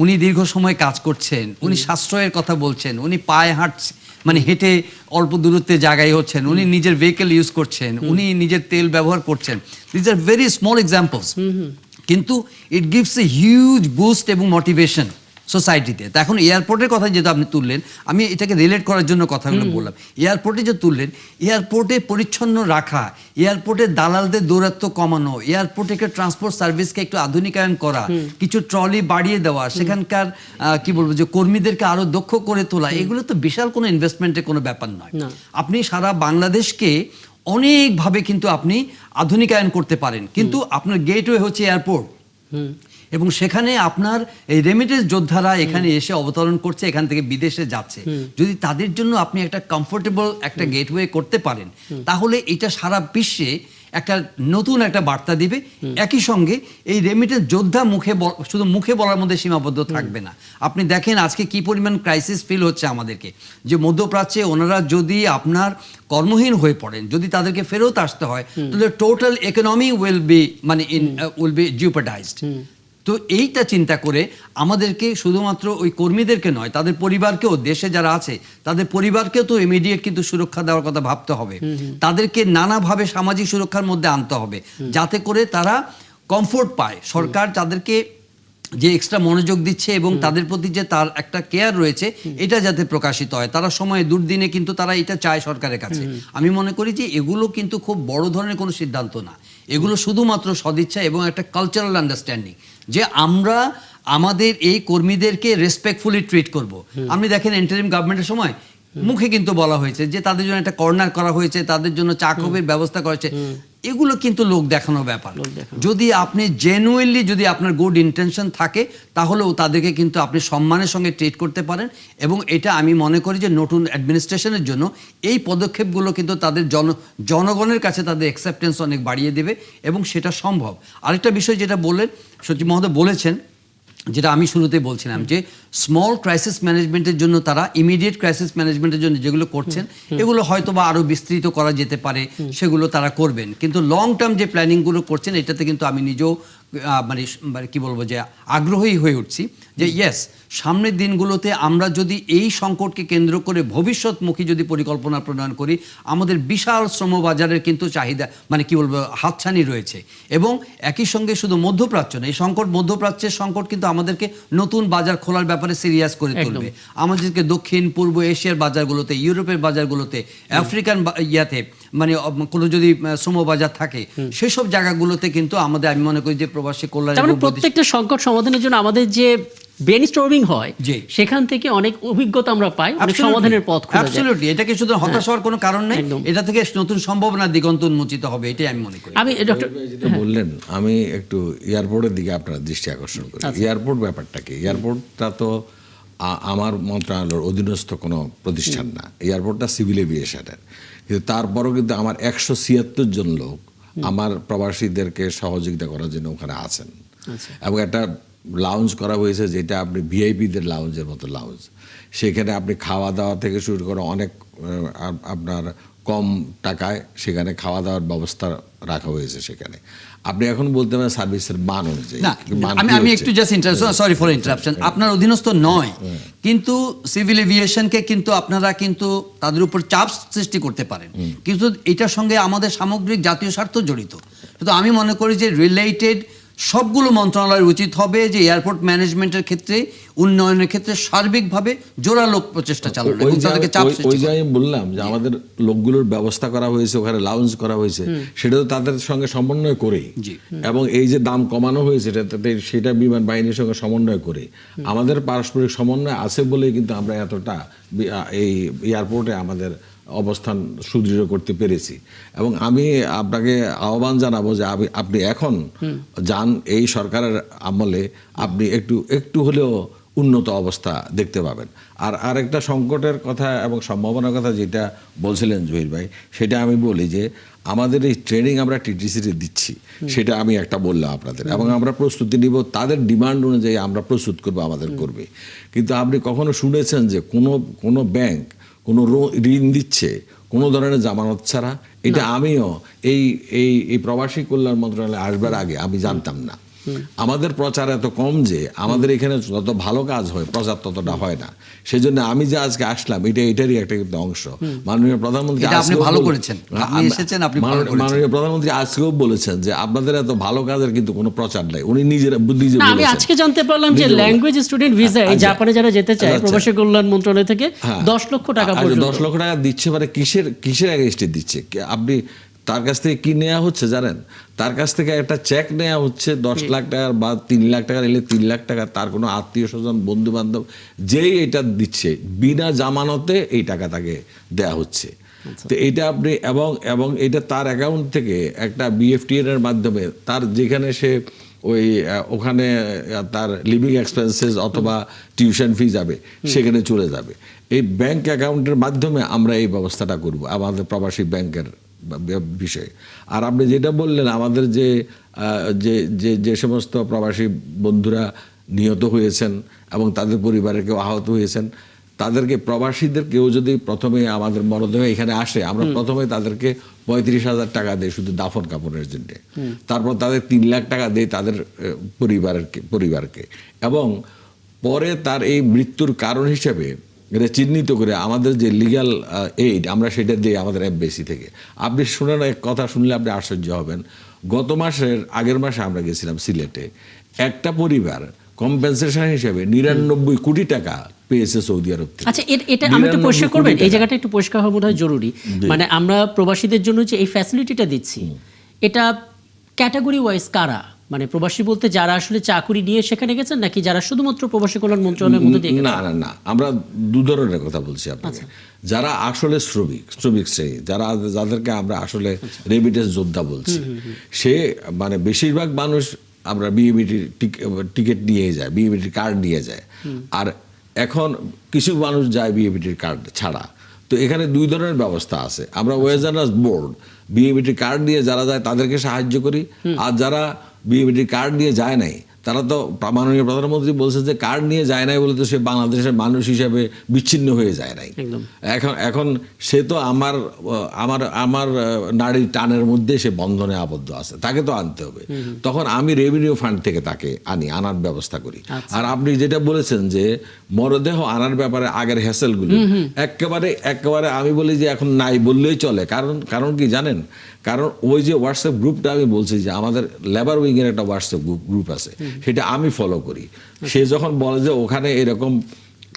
উনি দীর্ঘ সময় কাজ করছেন, উনি সাশ্রয়ের কথা বলছেন, উনি পায়ে মানে হেঁটে অল্প দূরত্বে জায়গায় হচ্ছেন, উনি নিজের ভেহিকেল ইউজ করছেন, উনি নিজের তেল ব্যবহার করছেন। These are very small examples, কিন্তু it gives a huge boost এবং মোটিভেশন সোসাইটিতে। তা এখন এয়ারপোর্টের কথা যেটা আপনি তুললেন, আমি এটাকে রিলেট করার জন্য কথাগুলো বললাম। এয়ারপোর্টে যে তুললেন, এয়ারপোর্টে পরিচ্ছন্ন রাখা, এয়ারপোর্টে দালালদের দৌরাত্ম্য কমানো, এয়ারপোর্টে ট্রান্সপোর্ট সার্ভিসকে একটু আধুনিকায়ন করা, কিছু ট্রলি বাড়িয়ে দেওয়া, সেখানকার কি বলবো যে কর্মীদেরকে আরো দক্ষ করে তোলা, এগুলো তো বিশাল কোনো ইনভেস্টমেন্টের কোনো ব্যাপার নয়। আপনি সারা বাংলাদেশকে অনেকভাবে কিন্তু আপনি আধুনিকায়ন করতে পারেন, কিন্তু আপনার গেটওয়ে হচ্ছে এয়ারপোর্ট। এবং সেখানে আপনার এই রেমিটেন্স যোদ্ধারা এখানে এসে অবতরণ করছে, এখান থেকে বিদেশে যাচ্ছে। যদি তাদের জন্য আপনি একটা কমফোর্টেবল একটা গেটওয়ে করতে পারেন, তাহলে এটা সারা বিশ্বে একটা নতুন একটা বার্তা দিবে। একই সঙ্গে এই রেমিটেন্স যোদ্ধা শুধু মুখে বলার মধ্যে সীমাবদ্ধ থাকবে না। আপনি দেখেন আজকে কি পরিমাণ ক্রাইসিস ফিল হচ্ছে আমাদেরকে, যে মধ্যপ্রাচ্যে ওনারা যদি আপনার কর্মহীন হয়ে পড়েন, যদি তাদেরকে ফেরত আসতে হয়, তাহলে টোটাল ইকোনমি উইল বি জিওপার্ডাইজড। তো এইটা চিন্তা করে আমাদেরকে শুধুমাত্র ওই কর্মীদেরকে নয়, তাদের পরিবারকেও, দেশে যারা আছে তাদের পরিবারকেও তো ইমিডিয়েট কিন্তু সুরক্ষা দেওয়ার কথা ভাবতে হবে। তাদেরকে নানাভাবে সামাজিক সুরক্ষার মধ্যে আনতে হবে, যাতে করে তারা কমফোর্ট পায়। সরকার তাদেরকে যে এক্সট্রা মনোযোগ দিচ্ছে এবং তাদের প্রতি যে তার একটা কেয়ার রয়েছে, এটা যাতে প্রকাশিত হয়। তারা সময়ে দুর্দিনে কিন্তু তারা এটা চায় সরকারের কাছে। আমি মনে করি যে এগুলো কিন্তু খুব বড় ধরনের কোনো সিদ্ধান্ত না, এগুলো শুধুমাত্র সদিচ্ছা এবং একটা কালচারাল আন্ডারস্ট্যান্ডিং, যে আমরা আমাদের এই কর্মীদেরকে রেসপেক্টফুলি ট্রিট করব। আপনি দেখেন ইন্টারিম গভর্নমেন্টের সময় মুখে কিন্তু বলা হয়েছে যে তাদের জন্য একটা কর্নার করা হয়েছে, তাদের জন্য চা কফির ব্যবস্থা করা হয়েছে। এগুলো কিন্তু লোক দেখানো ব্যাপার। যদি আপনি জেনুইনলি, যদি আপনার গুড ইন্টেনশন থাকে, তাহলেও তাদেরকে কিন্তু আপনি সম্মানের সঙ্গে ট্রিট করতে পারেন। এবং এটা আমি মনে করি যে নতুন অ্যাডমিনিস্ট্রেশনের জন্য এই পদক্ষেপগুলো কিন্তু তাদের জনগণের কাছে তাদের অ্যাকসেপ্টেন্স অনেক বাড়িয়ে দেবে, এবং সেটা সম্ভব। আরেকটা বিষয় যেটা বললেন, সচিব মহোদয় বলেছেন, যেটা আমি শুরুতে বলছিলাম, যে স্মল ক্রাইসিস ম্যানেজমেন্টের জন্য তারা ইমিডিয়েট ক্রাইসিস ম্যানেজমেন্টের জন্য যেগুলো করছেন, এগুলো হয়তো বা আরও বিস্তৃত করা যেতে পারে, সেগুলো তারা করবেন। কিন্তু লং টার্ম যে প্ল্যানিংগুলো করছেন, এটাতে কিন্তু আমি নিজেও মানে কি বলবো যে আগ্রহী হয়ে উঠছি, যে ইয়েস, সামনের দিনগুলোতে আমরা যদি এই সংকটকে কেন্দ্র করে ভবিষ্যৎমুখী যদি পরিকল্পনা প্রণয়ন করি, আমাদের বিশাল শ্রমবাজারের কিন্তু চাহিদা, মানে কি বলবো, হাতছানি রয়েছে। এবং একই সঙ্গে শুধু মধ্যপ্রাচ্য না, এই সংকট, মধ্যপ্রাচ্যের সংকট কিন্তু আমাদেরকে নতুন বাজার খোলার ব্যাপারে সিরিয়াস করে তুলবে। আমাদেরকে দক্ষিণ পূর্ব এশিয়ার বাজারগুলোতে, ইউরোপের বাজারগুলোতে, আফ্রিকান ইয়াতে, মানে কোনো যদি শ্রমবাজার থাকে, সেসব জায়গাগুলোতে কিন্তু আমাদের, আমি মনে করি যে প্রবাসী কল্যাণ, প্রত্যেকটা সংকট সমাধানের জন্য আমাদের যে ব্রেইনস্টর্মিং হয়, সেখান থেকে অনেক অভিজ্ঞতা আমরা পাই, অনেক সমাধানের পথ খোঁজা যায়। অ্যাবসলিউটলি, এটাকে শুধু হতাশ হওয়ার কোনো কারণ নেই, এটা থেকে নতুন সম্ভাবনা, দিগন্ত উন্মোচিত হবে, এটাই আমি মনে করি। আমি ডক্টর যেটা বললেন, আমি একটু এয়ারপোর্টের দিকে আপনার দৃষ্টি আকর্ষণ করি। এয়ারপোর্ট ব্যাপারটা কি? এয়ারপোর্টটা তো আমার মন্ত্রণালয়ের অধীনস্থ কোনো প্রতিষ্ঠান না, এয়ারপোর্টটা সিভিল এভিয়েশনের। কিন্তু তারপরও কিন্তু আমার 176 জন লোক আমার প্রবাসীদেরকে সহযোগিতা করার জন্য ওখানে আছেন। এবং একটা লাউঞ্জ করা হয়েছে, যেটা আপনি ভিআইপিদের লাউঞ্জের মতো লাউঞ্জ। সেখানে আপনি খাওয়া দাওয়া থেকে শুরু করে অনেক আপনার কম টাকায় সেখানে খাওয়া দাওয়ার ব্যবস্থা রাখা হয়েছে। সেখানে আপনি এখন বলতে পারেন সার্ভিসের মান অনুযায়ী। আমি একটু জাস্ট সরি ফর ইন্টারাপশন, আপনার অধীনস্থ নয়, কিন্তু সিভিল এভিয়েশনকে কিন্তু আপনারা কিন্তু তাদের উপর চাপ সৃষ্টি করতে পারেন, কিন্তু এটার সঙ্গে আমাদের সামগ্রিক জাতীয় স্বার্থ জড়িত। কিন্তু আমি মনে করি যে রিলেটেড সবগুলো মন্ত্রণালয়ের উচিত হবে যে এয়ারপোর্ট ম্যানেজমেন্টের ক্ষেত্রে, উন্নয়নের ক্ষেত্রে সার্বিকভাবে জোরালো প্রচেষ্টা চালানো এবং তাদেরকে চাপ সৃষ্টি করা। ওই যে আমি বললাম যে আমাদের লোকগুলোর ব্যবস্থা করা হয়েছে, ওখানে লাউঞ্জ করা হয়েছে, সেটা তো তাদের সঙ্গে সমন্বয় করেই। এবং এই যে দাম কমানো হয়েছে, সেটা বিমান বাহিনীর সঙ্গে সমন্বয় করে, আমাদের পারস্পরিক সমন্বয় আছে বলেই কিন্তু আমরা এতটা এই এয়ারপোর্টে আমাদের অবস্থান সুদৃঢ় করতে পেরেছি। এবং আমি আপনাকে আহ্বান জানাবো যে আপনি এখন যান, এই সরকারের আমলে আপনি একটু হলেও উন্নত অবস্থা দেখতে পাবেন। আর আরেকটা সংকটের কথা এবং সম্ভাবনার কথা যেটা বলছিলেন জহির ভাই, সেটা আমি বলি যে আমাদের এই ট্রেনিং আমরা টিটিসিতে দিচ্ছি, সেটা আমি একটা বললাম আপনাদের, এবং আমরা প্রস্তুতি নিব তাদের ডিমান্ড অনুযায়ী আমরা প্রস্তুত করবো, আমাদের করবে। কিন্তু আপনি কখনো শুনেছেন যে কোনো ব্যাংক কোনো ঋণ দিচ্ছে কোনো ধরনের জামানত ছাড়া? এটা আমিও এই প্রবাসী কল্যাণ মন্ত্রণালয়ে আসবার আগে আমি জানতাম না। আমাদের প্রচার এত কম যে আমাদের এখানে যত ভালো কাজ হয় প্রচার ততটা হয় না। সেই জন্য আমি যে আজকে আসলাম এটারই একটা কিন্তু অংশ। মাননীয় প্রধানমন্ত্রী মাননীয় প্রধানমন্ত্রী আজকেও বলেছেন যে আপনাদের এত ভালো কাজের কিন্তু কোনো প্রচার নাই, উনি নিজে বলেছেন। আমি আজকে জানতে পারলাম যে ল্যাঙ্গুয়েজ স্টুডেন্ট ভিসা এই জাপানে যারা যেতে চায় প্রবাসী কল্যাণ মন্ত্রণালয় থেকে 10 লক্ষ টাকা পর্যন্ত। 10 লক্ষ টাকা দিচ্ছে, মানে কিসের এগেইনস্টে দিচ্ছে? আপনি তার কাছ থেকে কি নেওয়া হচ্ছে জানেন? তার কাছ থেকে একটা চেক নেওয়া হচ্ছে 10 লাখ টাকার বা 3 লাখ টাকা নিলে 3 লাখ টাকা, তার কোনো আত্মীয় স্বজন বন্ধু বান্ধব যেই এটা দিচ্ছে বিনা জামানতে এই টাকা তাকে দেয়া হচ্ছে। তো এটা আপনি এবং এটা তার অ্যাকাউন্ট থেকে একটা বিএফটিএন এর মাধ্যমে তার যেখানে সে ওখানে তার লিভিং এক্সপেন্সেস অথবা টিউশন ফি যাবে সেখানে চলে যাবে। এই ব্যাংক অ্যাকাউন্টের মাধ্যমে আমরা এই ব্যবস্থাটা করব আমাদের প্রবাসী ব্যাংকের বিষয়ে। আর আপনি যেটা বললেন আমাদের যে সমস্ত প্রবাসী বন্ধুরা নিহত হয়েছেন এবং তাদের পরিবারের কেউ আহত হয়েছেন, তাদেরকে প্রবাসীদের কেউ যদি প্রথমে আমাদের মরদেহ এখানে আসে, আমরা প্রথমে তাদেরকে 35,000 টাকা দেয় শুধু দাফন কাপড়ের জন্য, তারপর তাদের 3 লাখ টাকা দেয় তাদের পরিবারকে, এবং পরে তার এই মৃত্যুর কারণ হিসেবে এটা চিহ্নিত করে আমাদের যে লিগ্যাল এইড আমরা সেটা দিই আমাদের এমবেসি থেকে। আপনি শুনেন, এক কথা শুনলে আপনি আশ্চর্য হবেন, আগের মাসে আমরা গেছিলাম সিলেটে, একটা পরিবার কম্পেনসেশন হিসেবে 99 কোটি টাকা পেয়েছে সৌদি আরব থেকে। আচ্ছা, এটা আমি একটু পরিষ্কার করবেন, এই জায়গাটা একটু পরিষ্কার হওয়া বোধহয় জরুরি। মানে আমরা প্রবাসীদের জন্য যে এই ফ্যাসিলিটিটা দিচ্ছি, এটা ক্যাটাগরি ওয়াইজ কারা? মানে প্রবাসী বলতে যারা আসলে চাকুরি নিয়ে সেখানে গেছেন, নাকি যারা শুধুমাত্র প্রবাসী কল্যাণ মন্ত্রণালয়ের মধ্যে দিয়ে গেছেন? না, আমরা দু ধরনের কথা বলছি আপনাকে। যারা আসলে শ্রমিক শ্রেণী, যাদেরকে আমরা আসলে রেমিটেন্স যোদ্ধা বলছি, সে মানে বেশিরভাগ মানুষ আমরা বিএবিটির টিকিট নিয়ে যায়, বিএবিটির কার্ড নিয়ে যায়, আর এখন কিছু মানুষ যায় বিএবিটির কার্ড ছাড়া। তো এখানে 2 ধরনের ব্যবস্থা আছে। আমরা ওয়েজার্নার্স বোর্ড বিএবিটির কার্ড নিয়ে যারা যায় তাদেরকে সাহায্য করি, আর যারা বিএবিটির কার্ড নিয়ে যায় নাই তারা তো মাননীয় প্রধানমন্ত্রী বলছে যে কার্ড নিয়ে যায় নাই বলে তো সে বাংলাদেশের মানুষ হিসেবে বিচ্ছিন্ন হয়ে যায় নাই। এখন সে তো আমার নারীর টানের মধ্যে সে বন্ধনে আবদ্ধ আছে, তাকে তো আনতে হবে। তখন আমি রেভিনিউ ফান্ড থেকে তাকে আনার ব্যবস্থা করি। আর আপনি যেটা বলেছেন যে মরদেহ আনার ব্যাপারে আগের হ্যাসেলগুলো একেবারে আমি বলি যে এখন নাই বললেই চলে। কারণ কি জানেন? কারণ ওই যে হোয়াটসঅ্যাপ গ্রুপটা আমি বলছি যে আমাদের লেবার উইংয়ের একটা হোয়াটসঅ্যাপ গ্রুপ আছে, সেটা আমি ফলো করি। সে যখন বলে যে ওখানে এরকম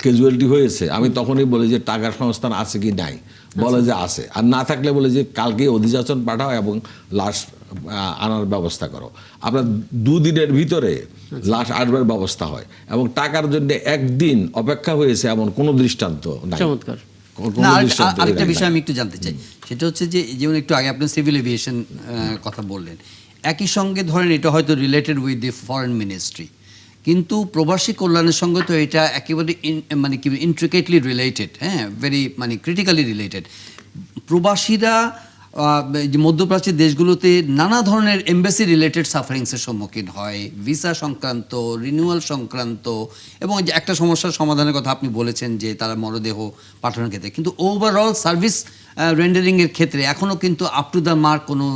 ক্যাজুয়ালিটি হয়েছে, আমি তখনই বলি যে টাকার সংস্থান আছে কি নাই, বলে যে আছে, আর না থাকলে বলে যে কালকে অধিযাচন পাঠাও এবং লাশ আনার ব্যবস্থা করো। আপনার 2 দিনের ভিতরে লাশ আসবার ব্যবস্থা হয়, এবং টাকার জন্য 1 দিন অপেক্ষা হয়েছে এমন কোনো দৃষ্টান্ত নাই। চমৎকার। আরেকটা বিষয় আমি একটু জানতে চাই, সেটা হচ্ছে যে যেমন একটু আগে আপনি সিভিল এভিয়েশন কথা বললেন, একই সঙ্গে ধরেন এটা হয়তো related with the foreign ministry, কিন্তু প্রবাসী কল্যাণের সঙ্গে তো এটা একেবারে মানে কি ইন্ট্রিকেটলি রিলেটেড, হ্যাঁ, ভেরি মানে ক্রিটিক্যালি রিলেটেড। প্রবাসীরা মধ্যপ্রাচ্যের দেশগুলোতে নানা ধরনের এমবাসি রিলেটেড সাফারিংসের সম্মুখীন হয়, ভিসা সংক্রান্ত, রিনিউয়াল সংক্রান্ত, এবং যে একটা সমস্যার সমাধানের কথা আপনি বলেছেন যে তারা মরদেহ পাঠানোর ক্ষেত্রে, কিন্তু ওভারঅল সার্ভিস রেন্ডারিংয়ের ক্ষেত্রে এখনও কিন্তু আপ টু দ্য মার্ক কোনো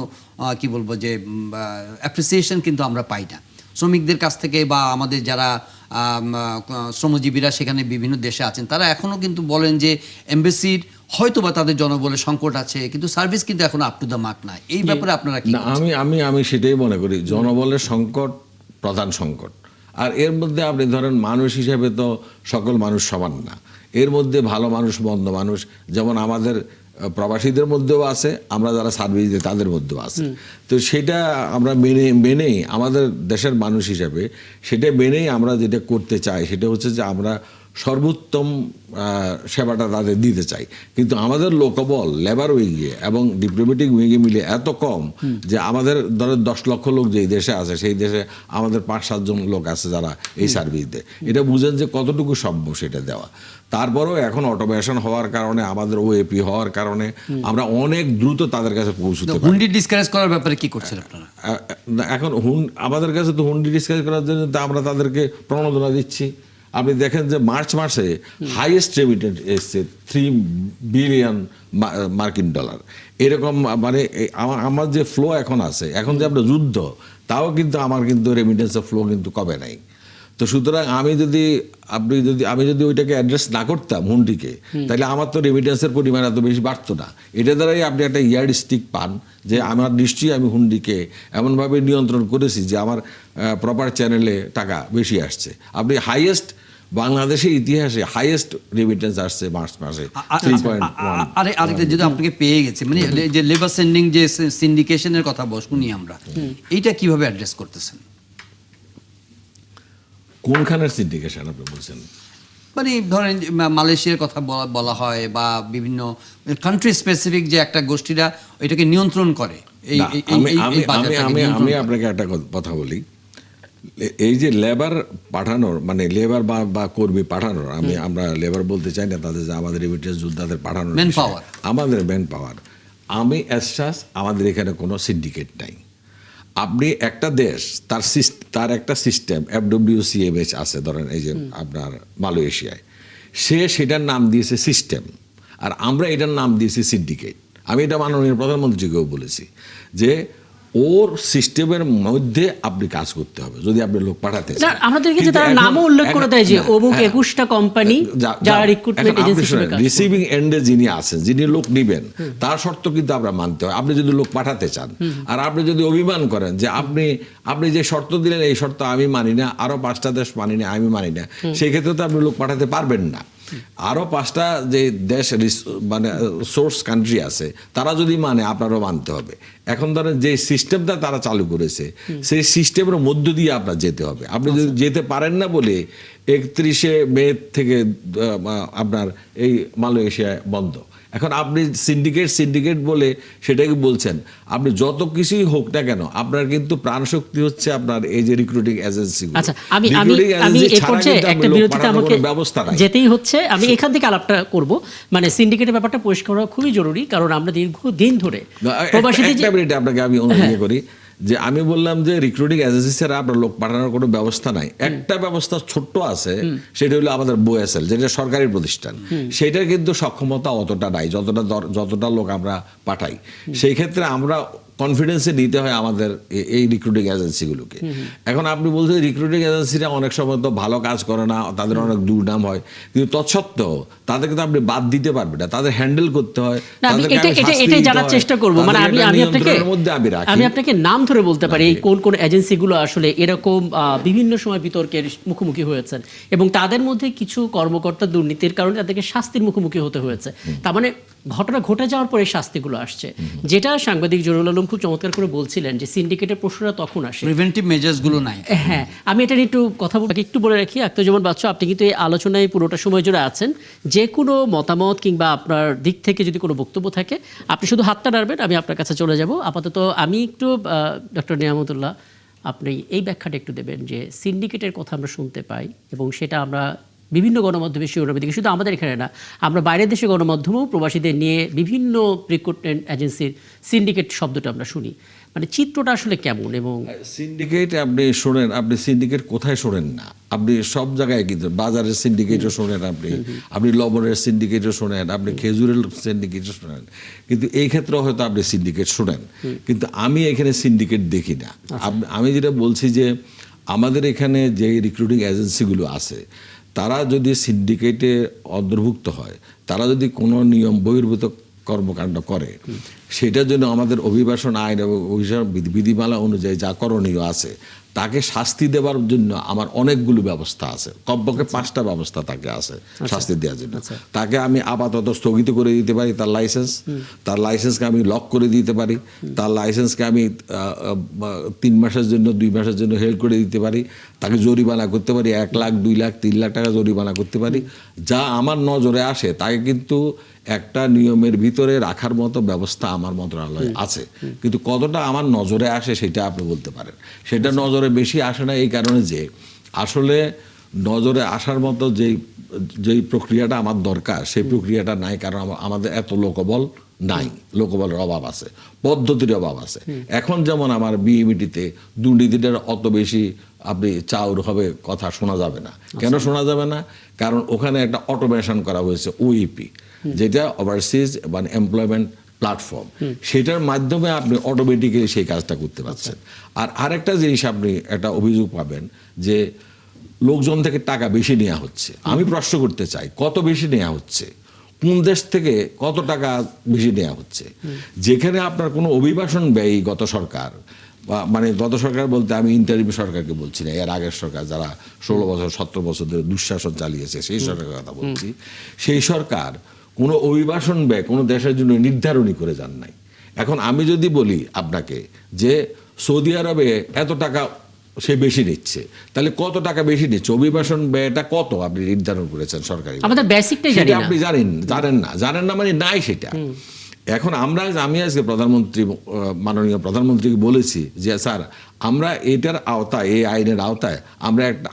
কি বলবো যে অ্যাপ্রিসিয়েশন কিন্তু আমরা পাই না শ্রমিকদের কাছ থেকে, বা আমাদের যারা শ্রমজীবীরা সেখানে বিভিন্ন দেশে আছেন তারা এখনও কিন্তু বলেন যে এমবাসির হয়তো বা তাদের জনবলের সংকট আছে, কিন্তু সার্ভিস কিন্তু এখন আপ টু দ্য মার্ক না। এই ব্যাপারে আপনারা কি? আমি সেটাই মনে করি, জনবলের সংকট প্রধান সংকট। আর এর মধ্যে আপনি ধরেন মানুষ হিসেবে তো সকল মানুষ সমান না, এর মধ্যে ভালো মানুষ মন্দ মানুষ, যেমন আমাদের প্রবাসীদের মধ্যেও আছে, আমরা যারা সার্ভিস দিই তাদের মধ্যেও আছে। তো সেটা আমরা মেনেই আমাদের দেশের মানুষ হিসাবে সেটা মেনেই আমরা যেটা করতে চাই সেটা হচ্ছে যে আমরা সর্বোত্তম সেবাটা তাদের দিতে চাই, কিন্তু আমাদের লোকবল লেবার উইংয়ে এবং ডিপ্লোম্যাটিক উইংয়ে মিলে এত কম যে আমাদের ধরো 10 লক্ষ লোক যেই দেশে আছে সেই দেশে আমাদের 5-7 জন লোক আছে যারা এই সার্ভিস দেয়। এটা বুঝেন যে কতটুকু সম্ভব সেটা দেওয়া। তারপরেও এখন অটোমেশন হওয়ার কারণে, আমাদের ওএপি হওয়ার কারণে আমরা অনেক দ্রুত তাদের কাছে পৌঁছতে পারি। হুন্ডি ডিসকারেজ করার ব্যাপারে কি করছেন আপনারা? এখন আমাদের কাছে তো হুন্ডি ডিসকাস করার জন্য তো আমরা তাদেরকে প্রণোদনা দিচ্ছি। আপনি দেখেন যে মার্চ মাসে হাইয়েস্ট রেমিটেন্স এসছে $3 বিলিয়ন মার্কিন ডলার। এরকম মানে আমার যে ফ্লো এখন আছে, এখন যে আপনার যুদ্ধ, তাও কিন্তু আমার কিন্তু রেমিটেন্সের ফ্লো কিন্তু কমে নাই। তো সুতরাং আমি যদি ওইটাকে অ্যাড্রেস না করতাম হুন্ডিকে, তাহলে আমার তো রেমিটেন্সের পরিমাণ এত বেশি বাড়তো না। এটা দ্বারাই আপনি একটা ইয়ার্ড স্টিক পান যে আমার নিশ্চয়ই আমি হুন্ডিকে এমনভাবে নিয়ন্ত্রণ করেছি যে আমার প্রপার চ্যানেলে টাকা বেশি আসছে। আপনি হাইয়েস্ট বাংলাদেশের ইতিহাসে হাইয়েস্ট রেমিটেন্স আসছে মার্চ মাসে 3.1। আরেকটা যদি আপনাকে পেয়ে গেছে, মানে যে লেবার সেন্ডিং যে সিন্ডিকেশনের কথা শুনি আমরা, এইটা কিভাবে অ্যাড্রেস করতেছেন? কোনখানের সিন্ডিকেশন আপনি বলছেন? মানে ধরেন মালয়েশিয়ার কথা বলা হয়, বা বিভিন্ন কান্ট্রি স্পেসিফিক যে একটা গোষ্ঠীরা এটাকে নিয়ন্ত্রণ করে। আমি আপনাকে একটা কথা বলি, এই যে লেবার পাঠানোর মানে লেবার বা কর্মী পাঠানোর, আমরা লেবার বলতে চাই না, তাদের যে আমাদের রেমিটেন্স যোদ্ধাদের পাঠানোর ম্যান পাওয়ার, আমাদের ম্যান পাওয়ার, আমি অ্যাজ আমাদের এখানে কোনো সিন্ডিকেট নাই। আপনি একটা দেশ তার একটা সিস্টেম FWCMH আছে, ধরেন এই যে আপনার মালয়েশিয়ায়, সেটার নাম দিয়েছে সিস্টেম, আর আমরা এটার নাম দিয়েছি সিন্ডিকেট। আমি এটা মাননীয় প্রধানমন্ত্রীকেও বলেছি যে ওর সিস্টেমের মধ্যে আপনি কাজ করতে হবে যদি আপনি লোক পাঠাতে চান। আমাদেরকে যে তার নামও উল্লেখ করে দেয় যে অমুক 21টা কোম্পানি যারা রিক্রুটমেন্ট এজেন্সি হিসেবে কাজ করে। রিসিভিং এন্ডে যিনি আছেন, যিনি লোক নেবেন, তার শর্ত কিন্তু আমরা মানতে হয়। আপনি যদি লোক পাঠাতে চান আর আপনি যদি অভিমান করেন যে আপনি যে শর্ত দিলেন এই শর্ত আমি মানি না, আরো 5টা দেশ মানি না, আমি মানি না, সেই ক্ষেত্রে তো আপনি লোক পাঠাতে পারবেন না। আরো 5টা যে দেশ মানে সোর্স কান্ট্রি আছে, তারা যদি মানে আপনারও মানতে হবে। এখন ধরেন যে সিস্টেমটা তারা চালু করেছে, সেই সিস্টেমের মধ্য দিয়ে আপনার যেতে হবে। আপনি যদি যেতে পারেন না বলে 31শে মে থেকে আপনার এই মালয়েশিয়া বন্ধ। এখন আপনি সিন্ডিকেট বলে সেটাকে বলছেন, আপনি যত কিছুই হোক না কেন, আপনার কিন্তু প্রাণশক্তি হচ্ছে আপনার এই যে রিক্রুটিং এজেন্সি। আচ্ছা, আমি এই পর্যায়ে একটা বিরতিতে আমাকে যেতেই হচ্ছে। আমি এখান থেকে আলাপটা করব, মানে সিন্ডিকেটের ব্যাপারটা পরিষ্কার করা খুবই জরুরি, কারণ আমরা দীর্ঘদিন ধরে প্রবাসীদের আপনাকে আমি অনুরোধ করি যে আমি বললাম যে রিক্রুটিং এজেন্সি ছাড়া আপনার লোক পাঠানোর কোনো ব্যবস্থা নাই। একটা ব্যবস্থা ছোট্ট আছে, সেটা হলো আমাদের BOSL, যেটা সরকারি প্রতিষ্ঠান। সেটার কিন্তু সক্ষমতা অতটা নাই যতটা লোক আমরা পাঠাই। সেই ক্ষেত্রে আমরা কনফিডেন্সে নিতে হয় আমাদের এই রিক্রুটিং এজেন্সিগুলোকে। এখন আপনি বলছেন রিক্রুটিং এজেন্সিরা অনেক সময় তো ভালো কাজ করে না, তাদের অনেক দুর্নাম হয়, কিন্তু তৎসত্ত্বেও তাদেরকে তো আপনি বাদ দিতে পারবেন না, তাদের হ্যান্ডেল করতে হয়। এটাই জানার চেষ্টা করবো, মানে আমি আপনাকে নাম ধরে বলতে পারি এই কোন কোন এজেন্সিগুলো আসলে এরকম বিভিন্ন সময় বিতর্কের মুখোমুখি হয়েছেন, এবং তাদের মধ্যে কিছু কর্মকর্তা দুর্নীতির কারণে তাদেরকে শাস্তির মুখোমুখি হতে হয়েছে। তার মানে ঘটনা ঘটে যাওয়ার পরে শাস্তিগুলো আসছে, যেটা সাংবাদিক জরুল আলম খুব চমৎকার করে বলছিলেন যে সিন্ডিকেটের প্রশ্নটা তখন আসে, প্রিভেন্টিভ মেজার্সগুলো নাই। হ্যাঁ, আমি এটা নিয়ে একটু কথা একটু বলে রাখি। আখতারুজ্জামান বাচ্চু, আপনি কিন্তু এই আলোচনায় পুরোটা সময় জুড়ে আছেন। যে কোনো মতামত কিংবা আপনার দিক থেকে যদি কোনো বক্তব্য থাকে, আপনি শুধু হাতটা নাড়বেন, আমি আপনার কাছে চলে যাব। আপাতত আমি একটু ডক্টর নিয়ামতুল্লাহ, আপনি এই ব্যাখ্যাটা একটু দেবেন যে সিন্ডিকেটের কথা আমরা শুনতে পাই, এবং সেটা আমরা বিভিন্ন গণমাধ্যমে শিরোনামে দেখি, শুধু আমাদের এখানে না, আমরা বাইরের দেশে গণমাধ্যমেও প্রবাসীদের নিয়ে বিভিন্ন রিক্রুটমেন্ট এজেন্সির সিন্ডিকেট শব্দটা আমরা শুনি। মানে চিত্রটা আসলে কেমন? এবং সিন্ডিকেট আপনি শোনেন, আপনি সিন্ডিকেট কোথায় শোনেন না? আপনি সব জায়গায়, কিন্তু বাজারের সিন্ডিকেটও শোনেন, আপনি লবণের সিন্ডিকেটও শোনেন, আপনি খেজুরের সিন্ডিকেটও শোনেন, কিন্তু এই ক্ষেত্রে হয়তো আপনি সিন্ডিকেট শোনেন, কিন্তু আমি এখানে সিন্ডিকেট দেখি না। আমি যেটা বলছি যে আমাদের এখানে যে রিক্রুটিং এজেন্সিগুলো আছে, তারা যদি সিন্ডিকেটে অন্তর্ভুক্ত হয়, তারা যদি কোনো নিয়ম বহির্ভূত কর্মকাণ্ড করে, সেটার জন্য আমাদের অভিবাসন আইন এবং বিধিমালা অনুযায়ী যা করণীয় আছে তাকে শাস্তি দেওয়ার জন্য আমার অনেকগুলো ব্যবস্থা আছে, কমপক্ষে 5টা ব্যবস্থা তাকে আছে শাস্তি দেওয়ার জন্য। তাকে আমি আপাতত স্থগিত করে দিতে পারি তার লাইসেন্সকে আমি লক করে দিতে পারি, তার লাইসেন্সকে আমি 3 মাসের জন্য 2 মাসের জন্য হেল্ড করে দিতে পারি, তাকে জরিমানা করতে পারি 1 লাখ 2 লাখ 3 লাখ টাকা জরিমানা করতে পারি। যা আমার নজরে আসে তাকে কিন্তু একটা নিয়মের ভিতরে রাখার মতো ব্যবস্থা আমার মন্ত্রণালয়ে আছে, কিন্তু কতটা আমার নজরে আসে সেটা আপনি বলতে পারেন। সেটা নজরে বেশি আসে না এই কারণে যে আসলে নজরে আসার মতো যেই প্রক্রিয়াটা আমার দরকার সেই প্রক্রিয়াটা নাই, কারণ আমাদের এত লোকবল নাই, লোকবলের অভাব আছে, পদ্ধতির অভাব আছে। এখন যেমন আমার বিএমইটিতে দুর্নীতিটার অত বেশি আপনি চাউর হবে কথা শোনা যাবে না। কেন শোনা যাবে না? কারণ ওখানে একটা অটোমেশন করা হয়েছে, ওইপি, যেটা ওভারসিজ মানে এমপ্লয়মেন্ট প্ল্যাটফর্ম, সেটার মাধ্যমে আপনি অটোমেটিক্যালি সেই কাজটা করতে পারছেন। আর আরেকটা জিনিস আপনি একটা অভিযোগ পাবেন যে লোকজন থেকে টাকা বেশি নেওয়া হচ্ছে। আমি প্রশ্ন করতে চাই, কত বেশি নেওয়া হচ্ছে? কোন দেশ থেকে কত টাকা বেশি নেওয়া হচ্ছে? যেখানে আপনার কোনো অভিবাসন ব্যয় গত সরকার, মানে গত সরকার বলতে আমি ইন্টারিম সরকারকে বলছি না, এর আগের সরকার যারা 16 বছর 17 বছর ধরে দুঃশাসন চালিয়েছে সেই সরকারের কথা বলছি, সেই সরকার কোনো অভিবাসন ব্যয় কোনো দেশের জন্য নির্ধারণই করে যান নাই। এখন আমি যদি বলি আপনাকে যে সৌদি আরবে এত টাকা সে বেশি নিচ্ছে, তাহলে কত টাকা বেশি নিচ্ছে, অভিবাসন ব্যয়টা কত আপনি নির্ধারণ করেছেন সরকারি? আমাদের বেসিকটাই জানি না। আপনি জানেন না মানে নাই সেটা। এখন আমি আজকে মাননীয় প্রধানমন্ত্রীকে বলেছি যে স্যার, আমরা এটার আওতায়, এই আইনের আওতায়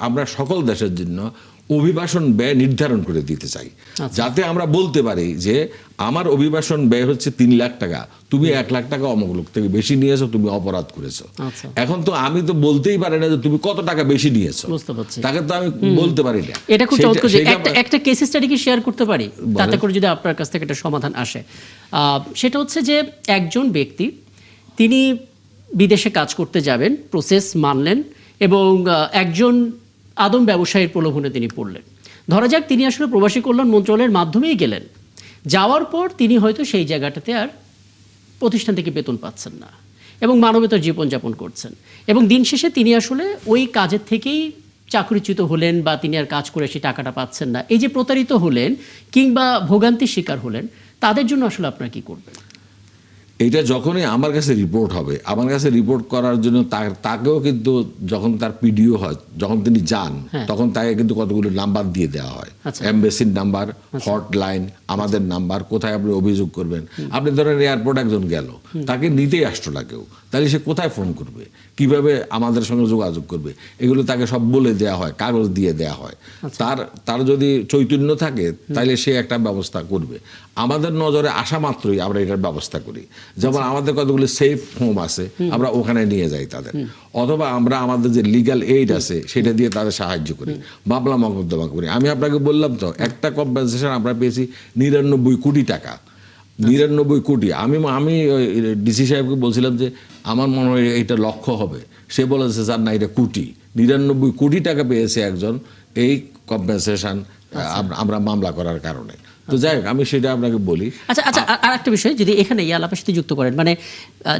আমরা সকল দেশের জন্য অভিবাসন ব্যয় নির্ধারণ করে দিতে চাই, যাতে আমরা বলতে পারি যে আমার অভিবাসন ব্যয় হচ্ছে 3 লাখ টাকা, তুমি 1 লাখ টাকা অমুক লোক থেকে বেশি নিয়েছো, তুমি অপরাধ করেছো। এখন তো আমি তো বলতেই পারি না যে তুমি কত টাকা বেশি নিয়েছো, তাকে তো আমি বলতে পারি না। এটা খুব চমৎকার। একটা কেস স্টাডি কি শেয়ার করতে পারি, তাতে করে যদি আপনার কাছ থেকে একটা সমাধান আসে? সেটা হচ্ছে যে একজন ব্যক্তি, তিনি বিদেশে কাজ করতে যাবেন, প্রসেস মানলেন এবং একজন আদম ব্যবসায়ীর প্রলোভনে তিনি পড়লেন। ধরা যাক তিনি আসলে প্রবাসী কল্যাণ মন্ত্রণালয়ের মাধ্যমেই গেলেন, যাওয়ার পর তিনি হয়তো সেই জায়গাটাতে আর প্রতিষ্ঠান থেকে বেতন পাচ্ছেন না এবং মানবেতর জীবনযাপন করছেন, এবং দিন শেষে তিনি আসলে ওই কাজের থেকেই চাকরিচ্যুত হলেন বা তিনি আর কাজ করে সেই টাকাটা পাচ্ছেন না। এই যে প্রতারিত হলেন কিংবা ভোগান্তির শিকার হলেন, তাদের জন্য আসলে আপনারা কি করবেন? এটা যখনই আমার কাছে রিপোর্ট হবে, আমার কাছে রিপোর্ট করার জন্য তাকেও কিন্তু যখন তার পিডিও হয়, যখন তিনি যান, তখন তাকে কিন্তু কতগুলো নাম্বার দিয়ে দেওয়া হয়, এমবেসির নাম্বার, হটলাইন, আমাদের নাম্বার, কোথায় আপনি অভিযোগ করবেন। আপনি ধরেন এয়ারপোর্ট একজন গেল, তাকে নিতেই আসতো না কেউ, তাহলে সে কোথায় ফোন করবে, কিভাবে আমাদের সঙ্গে যোগাযোগ করবে, এগুলো তাকে সব বলে দেওয়া হয়, কাগজ দিয়ে দেওয়া হয়। তার যদি চৈতন্য থাকে তাহলে সে একটা ব্যবস্থা করবে। আমাদের নজরে আসা মাত্রই আমরা এটার ব্যবস্থা করি। যেমন আমাদের কতগুলো সেফ হোম আছে, আমরা ওখানে নিয়ে যাই তাদের, অথবা আমরা আমাদের যে লিগ্যাল এইড আছে সেটা দিয়ে তাদের সাহায্য করি, মামলা মোকদ্দমা করি। আমি আপনাকে বললাম তো, একটা কম্পেনসেশন আমরা পেয়েছি 99 কোটি টাকা, 99 কোটি। আমি ডিসি সাহেবকে বলছিলাম যে আমার মনে হয় এটা লক্ষ্য হবে, সে বলেছে স্যার না, এটা কোটি, 99 কোটি টাকা পেয়েছে একজন এই কম্পেনসেশন আমরা মামলা করার কারণে। তো যাই হোক, আমি সেটা আপনাকে বলি। আচ্ছা, আর একটা বিষয় যদি এখানে আলাপের সাথে যুক্ত করেন, মানে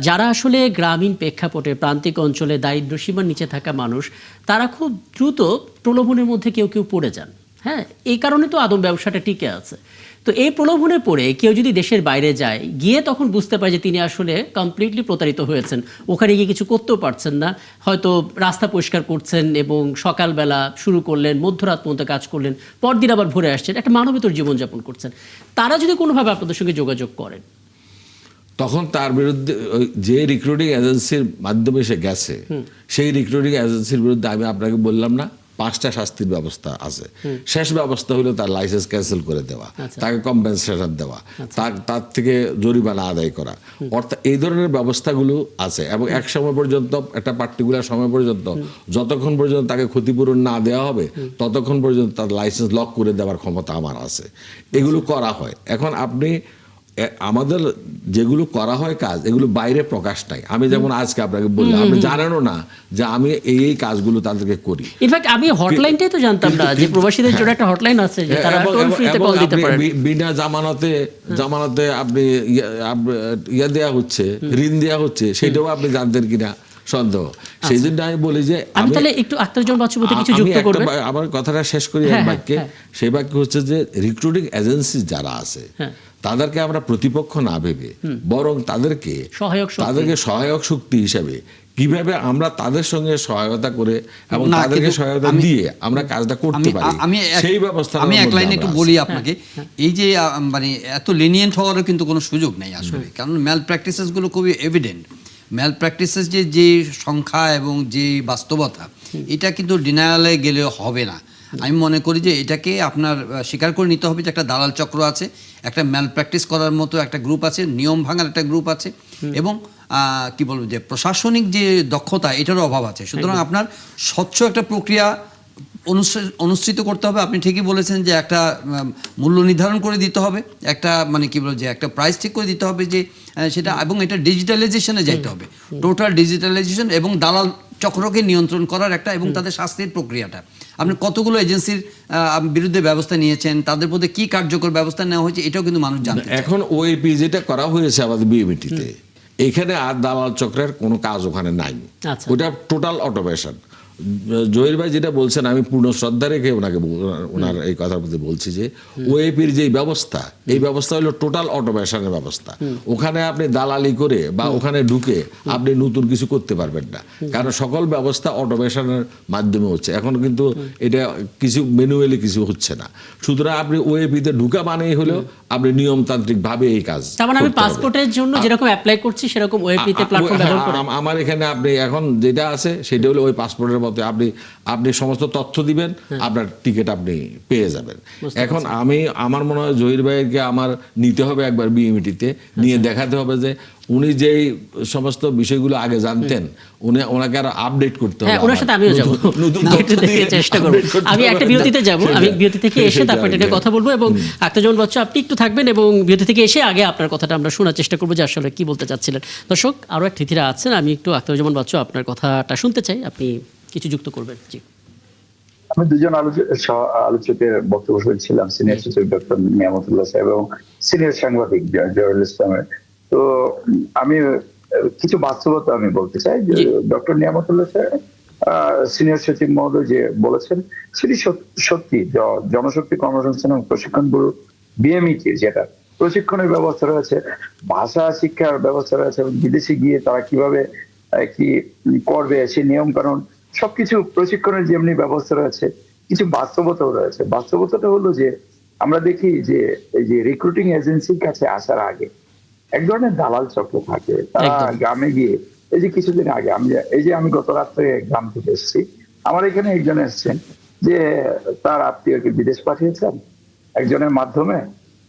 যারা আসলে গ্রামীণ প্রেক্ষাপটে প্রান্তিক অঞ্চলে দারিদ্র সীমার নিচে থাকা মানুষ, তারা খুব দ্রুত প্রলোভনের মধ্যে কেউ পড়ে যান। হ্যাঁ, এই কারণে তো আদম ব্যবসাটা টিকে আছে। তো এই প্রলোভনে পড়ে কেউ যদি দেশের বাইরে যায়, গিয়ে তখন বুঝতে পারে যে তিনি আসলে কমপ্লিটলি প্রতারিত হয়েছেন, ওখানে গিয়ে কিছু করতেও পারছেন না, হয়তো রাস্তা পরিষ্কার করছেন এবং সকালবেলা শুরু করলেন, মধ্যরাত পর্যন্ত কাজ করলেন, পরদিন আবার ভরে আসছেন, একটা মানবেতর জীবনযাপন করছেন, তারা যদি কোনোভাবে আপনাদের সঙ্গে যোগাযোগ করেন, তখন তার বিরুদ্ধে যে রিক্রুটিং এজেন্সির মাধ্যমে সে গেছে, সেই রিক্রুটিং এজেন্সির বিরুদ্ধে আমি আপনাকে বললাম না 5টা শাস্তির ব্যবস্থা আছে। শেষ ব্যবস্থা হলো তার লাইসেন্স ক্যান্সেল করে দেওয়া, তাকে কম্পেনসেশন দেওয়া, তার থেকে জরিমানা আদায় করা, অর্থাৎ এই ধরনের ব্যবস্থাগুলো আছে। এবং এক সময় পর্যন্ত, একটা পার্টিকুলার সময় পর্যন্ত, যতক্ষণ পর্যন্ত তাকে ক্ষতিপূরণ না দেওয়া হবে ততক্ষণ পর্যন্ত তার লাইসেন্স লক করে দেওয়ার ক্ষমতা আমার আছে। এগুলো করা হয়। এখন আপনি আমাদের যেগুলো করা হয় কাজ, এগুলো বাইরে প্রকাশ নাই। আমি যেমন আজকে আপনাকে বললাম, আপনি জানেনও না যে আমি এই কাজগুলো তাদেরকে করি। ইনফ্যাক্ট আমি হটলাইনটাই তো জানতাম না যে প্রবাসীদের জন্য একটা হটলাইন আছে যে তারা টোল ফ্রিতে কল দিতে পারেন। বিনা জামানতে আপনি দেয়া হচ্ছে, ঋণ দেয়া হচ্ছে, সেটাও আপনি জানতেন কিনা সন্দেহ। সেই জন্য আমি বলি যে আমি তাহলে একটু আখতারুজ্জামান বাচ্চু বলতে কিছু আমি যুক্ত একটা করবেন। আমার কথাটা শেষ করি এক হ্যাঁ, বাক্যে। হ্যাঁ। সেই বাক্য হচ্ছে যে রিক্রুটিং এজেন্সি যারা আছে হ্যাঁ। তাদেরকে আমরা প্রতিপক্ষ না ভেবে বরং তাদেরকে সহায়ক শক্তি হিসাবে কিভাবে আমরা তাদের সঙ্গে সহায়তা করে এবং না, তাদেরকে কিন্তু সহায়তা দিয়ে আমরা কাজটা করতে পারি, সেই ব্যবস্থা আমি এক লাইনে একটু বলি আপনাকে। এই যে মানে এত লিনিয়েন্ট হওয়ারও কিন্তু কোনো সুযোগ নেই আসলে, কারণ ম্যাল প্র্যাকটিসেসগুলো খুবই এভিডেন্ট। ম্যাল প্র্যাকটিসেস যে সংখ্যা এবং যে বাস্তবতা, এটা কিন্তু ডিনায়ালে গেলে হবে না। আমি মনে করি যে এটাকে আপনার স্বীকার করে নিতে হবে যে একটা দালাল চক্র আছে, একটা ম্যাল প্র্যাকটিস করার মতো একটা গ্রুপ আছে, নিয়ম ভাঙার একটা গ্রুপ আছে, এবং কি বলবো যে প্রশাসনিক যে দক্ষতা এটারও অভাব আছে। সুতরাং আপনার স্বচ্ছ একটা প্রক্রিয়া অনুষ্ঠিত করতে হবে। আপনি ঠিকই বলেছেন যে একটা মূল্য নির্ধারণ করে দিতে হবে, একটা মানে কি বলবো যে একটা প্রাইস ঠিক করে দিতে হবে যে সেটা, এবং এটা ডিজিটালাইজেশনে যাইতে হবে, টোটাল ডিজিটালাইজেশন, এবং দালাল চক্রকে নিয়ন্ত্রণ করার একটা, এবং তাদের শাস্তির প্রক্রিয়াটা। আপনি কতগুলো এজেন্সির বিরুদ্ধে ব্যবস্থা নিয়েছেন, তাদের মধ্যে কি কার্যকর ব্যবস্থা নেওয়া হয়েছে, এটাও কিন্তু মানুষ জানতে চায়। এখন ওএপি যেটা করা হয়েছে আমাদের বিএমইটিতে, এখানে আর দালাল চক্রের কোনো কাজ ওখানে নাই। ওটা টোটাল অটোমেশন। জহির ভাই যেটা বলছেন, আমি পূর্ণ শ্রদ্ধা রেখে ওনার এই কথার মধ্যে বলছি যে ওএপির যে ব্যবস্থা, এই ব্যবস্থা হলো টোটাল অটোমেশনের ব্যবস্থা। ওখানে আপনি দালালি করে বা ওখানে ঢুকে আপনি নতুন কিছু করতে পারবেন না, কারণ সকল ব্যবস্থা অটোমেশনের মাধ্যমে হচ্ছে। এখন কিন্তু এটা কিছু ম্যানুয়ালি কিছু হচ্ছে না। সুতরাং আপনি ওএপিতে ঢুকা মানেই হলো আপনি নিয়মতান্ত্রিক ভাবে এই কাজ। তার মানে আমি পাসপোর্টের জন্য যেরকম অ্যাপ্লাই করছি সেরকম ওএপিতে প্ল্যাটফর্ম ব্যবহার করে আমার এখানে আপনি এখন যেটা আছে সেটা হলো ওই পাসপোর্টের মতো আপনি সমস্ত তথ্য দিবেন, আপনার টিকিট আপনি পেয়ে যাবেন। এখন আমার মনে হয় জহির ভাইকে আমার নিতে হবে একবার বিএমইটিতে নিয়ে দেখাতে হবে যে উনি যেই সমস্ত বিষয়গুলো আগে জানতেন ওনাকে আরো আপডেট করতে হবে। ওনার সাথে আমিও যাবো, চেষ্টা করবো। আমি একটা বিরতিতে যাবো, আমি বিরতি থেকে এসে তারপর এটা কথা বলবো, এবং আখতারুজ্জামান বাচ্চু আপনি একটু থাকবেন, এবং বিরতি থেকে এসে আগে আপনার কথাটা আমরা শোনার চেষ্টা করবো যে আসলে কি বলতে চাচ্ছিলেন। দর্শক, আরো এক অতিথিরা আছেন, আমি একটু আখতারুজ্জামান বাচ্চু আপনার কথাটা শুনতে চাই, আপনি কিছু যুক্ত করবেন। জি, আমি দুজন আলোচকের বক্তব্য শুনছিলাম, সিনিয়র সচিব ডক্টর নিয়ামতুল্লাহ সাহেব এবং সিনিয়র সাংবাদিক জহিরুল ইসলামের। তো আমি কিছু বাস্তবতা আমি বলতে চাই যে ডক্টর নিয়ামতুল্লাহ সাহেব সিনিয়র সচিব মহোদয় যে বলেছেন সেটি সত্যি। জনশক্তি কর্মসংস্থান এবং প্রশিক্ষণ ব্যুরো বিএমইটির যেটা প্রশিক্ষণের ব্যবস্থা রয়েছে, ভাষা শিক্ষার ব্যবস্থা রয়েছে, এবং বিদেশে গিয়ে তারা কিভাবে কি করবে সেই নিয়ম কানুন সবকিছু প্রশিক্ষণের যেমনি ব্যবস্থা রয়েছে, কিছু বাস্তবতাও রয়েছে। বাস্তবতাটা হলো যে আমরা দেখি যে এই যে রিক্রুটিং এজেন্সির কাছে আসার আগে এক ধরনের দালাল চক্র থাকে। তারা গ্রামে গিয়ে, এই যে কিছুদিন আগে আমি গত রাত্রে গ্রাম থেকে এসেছি, আমার এখানে একজন এসছেন যে তার আত্মীয়কে বিদেশ পাঠিয়েছেন একজনের মাধ্যমে।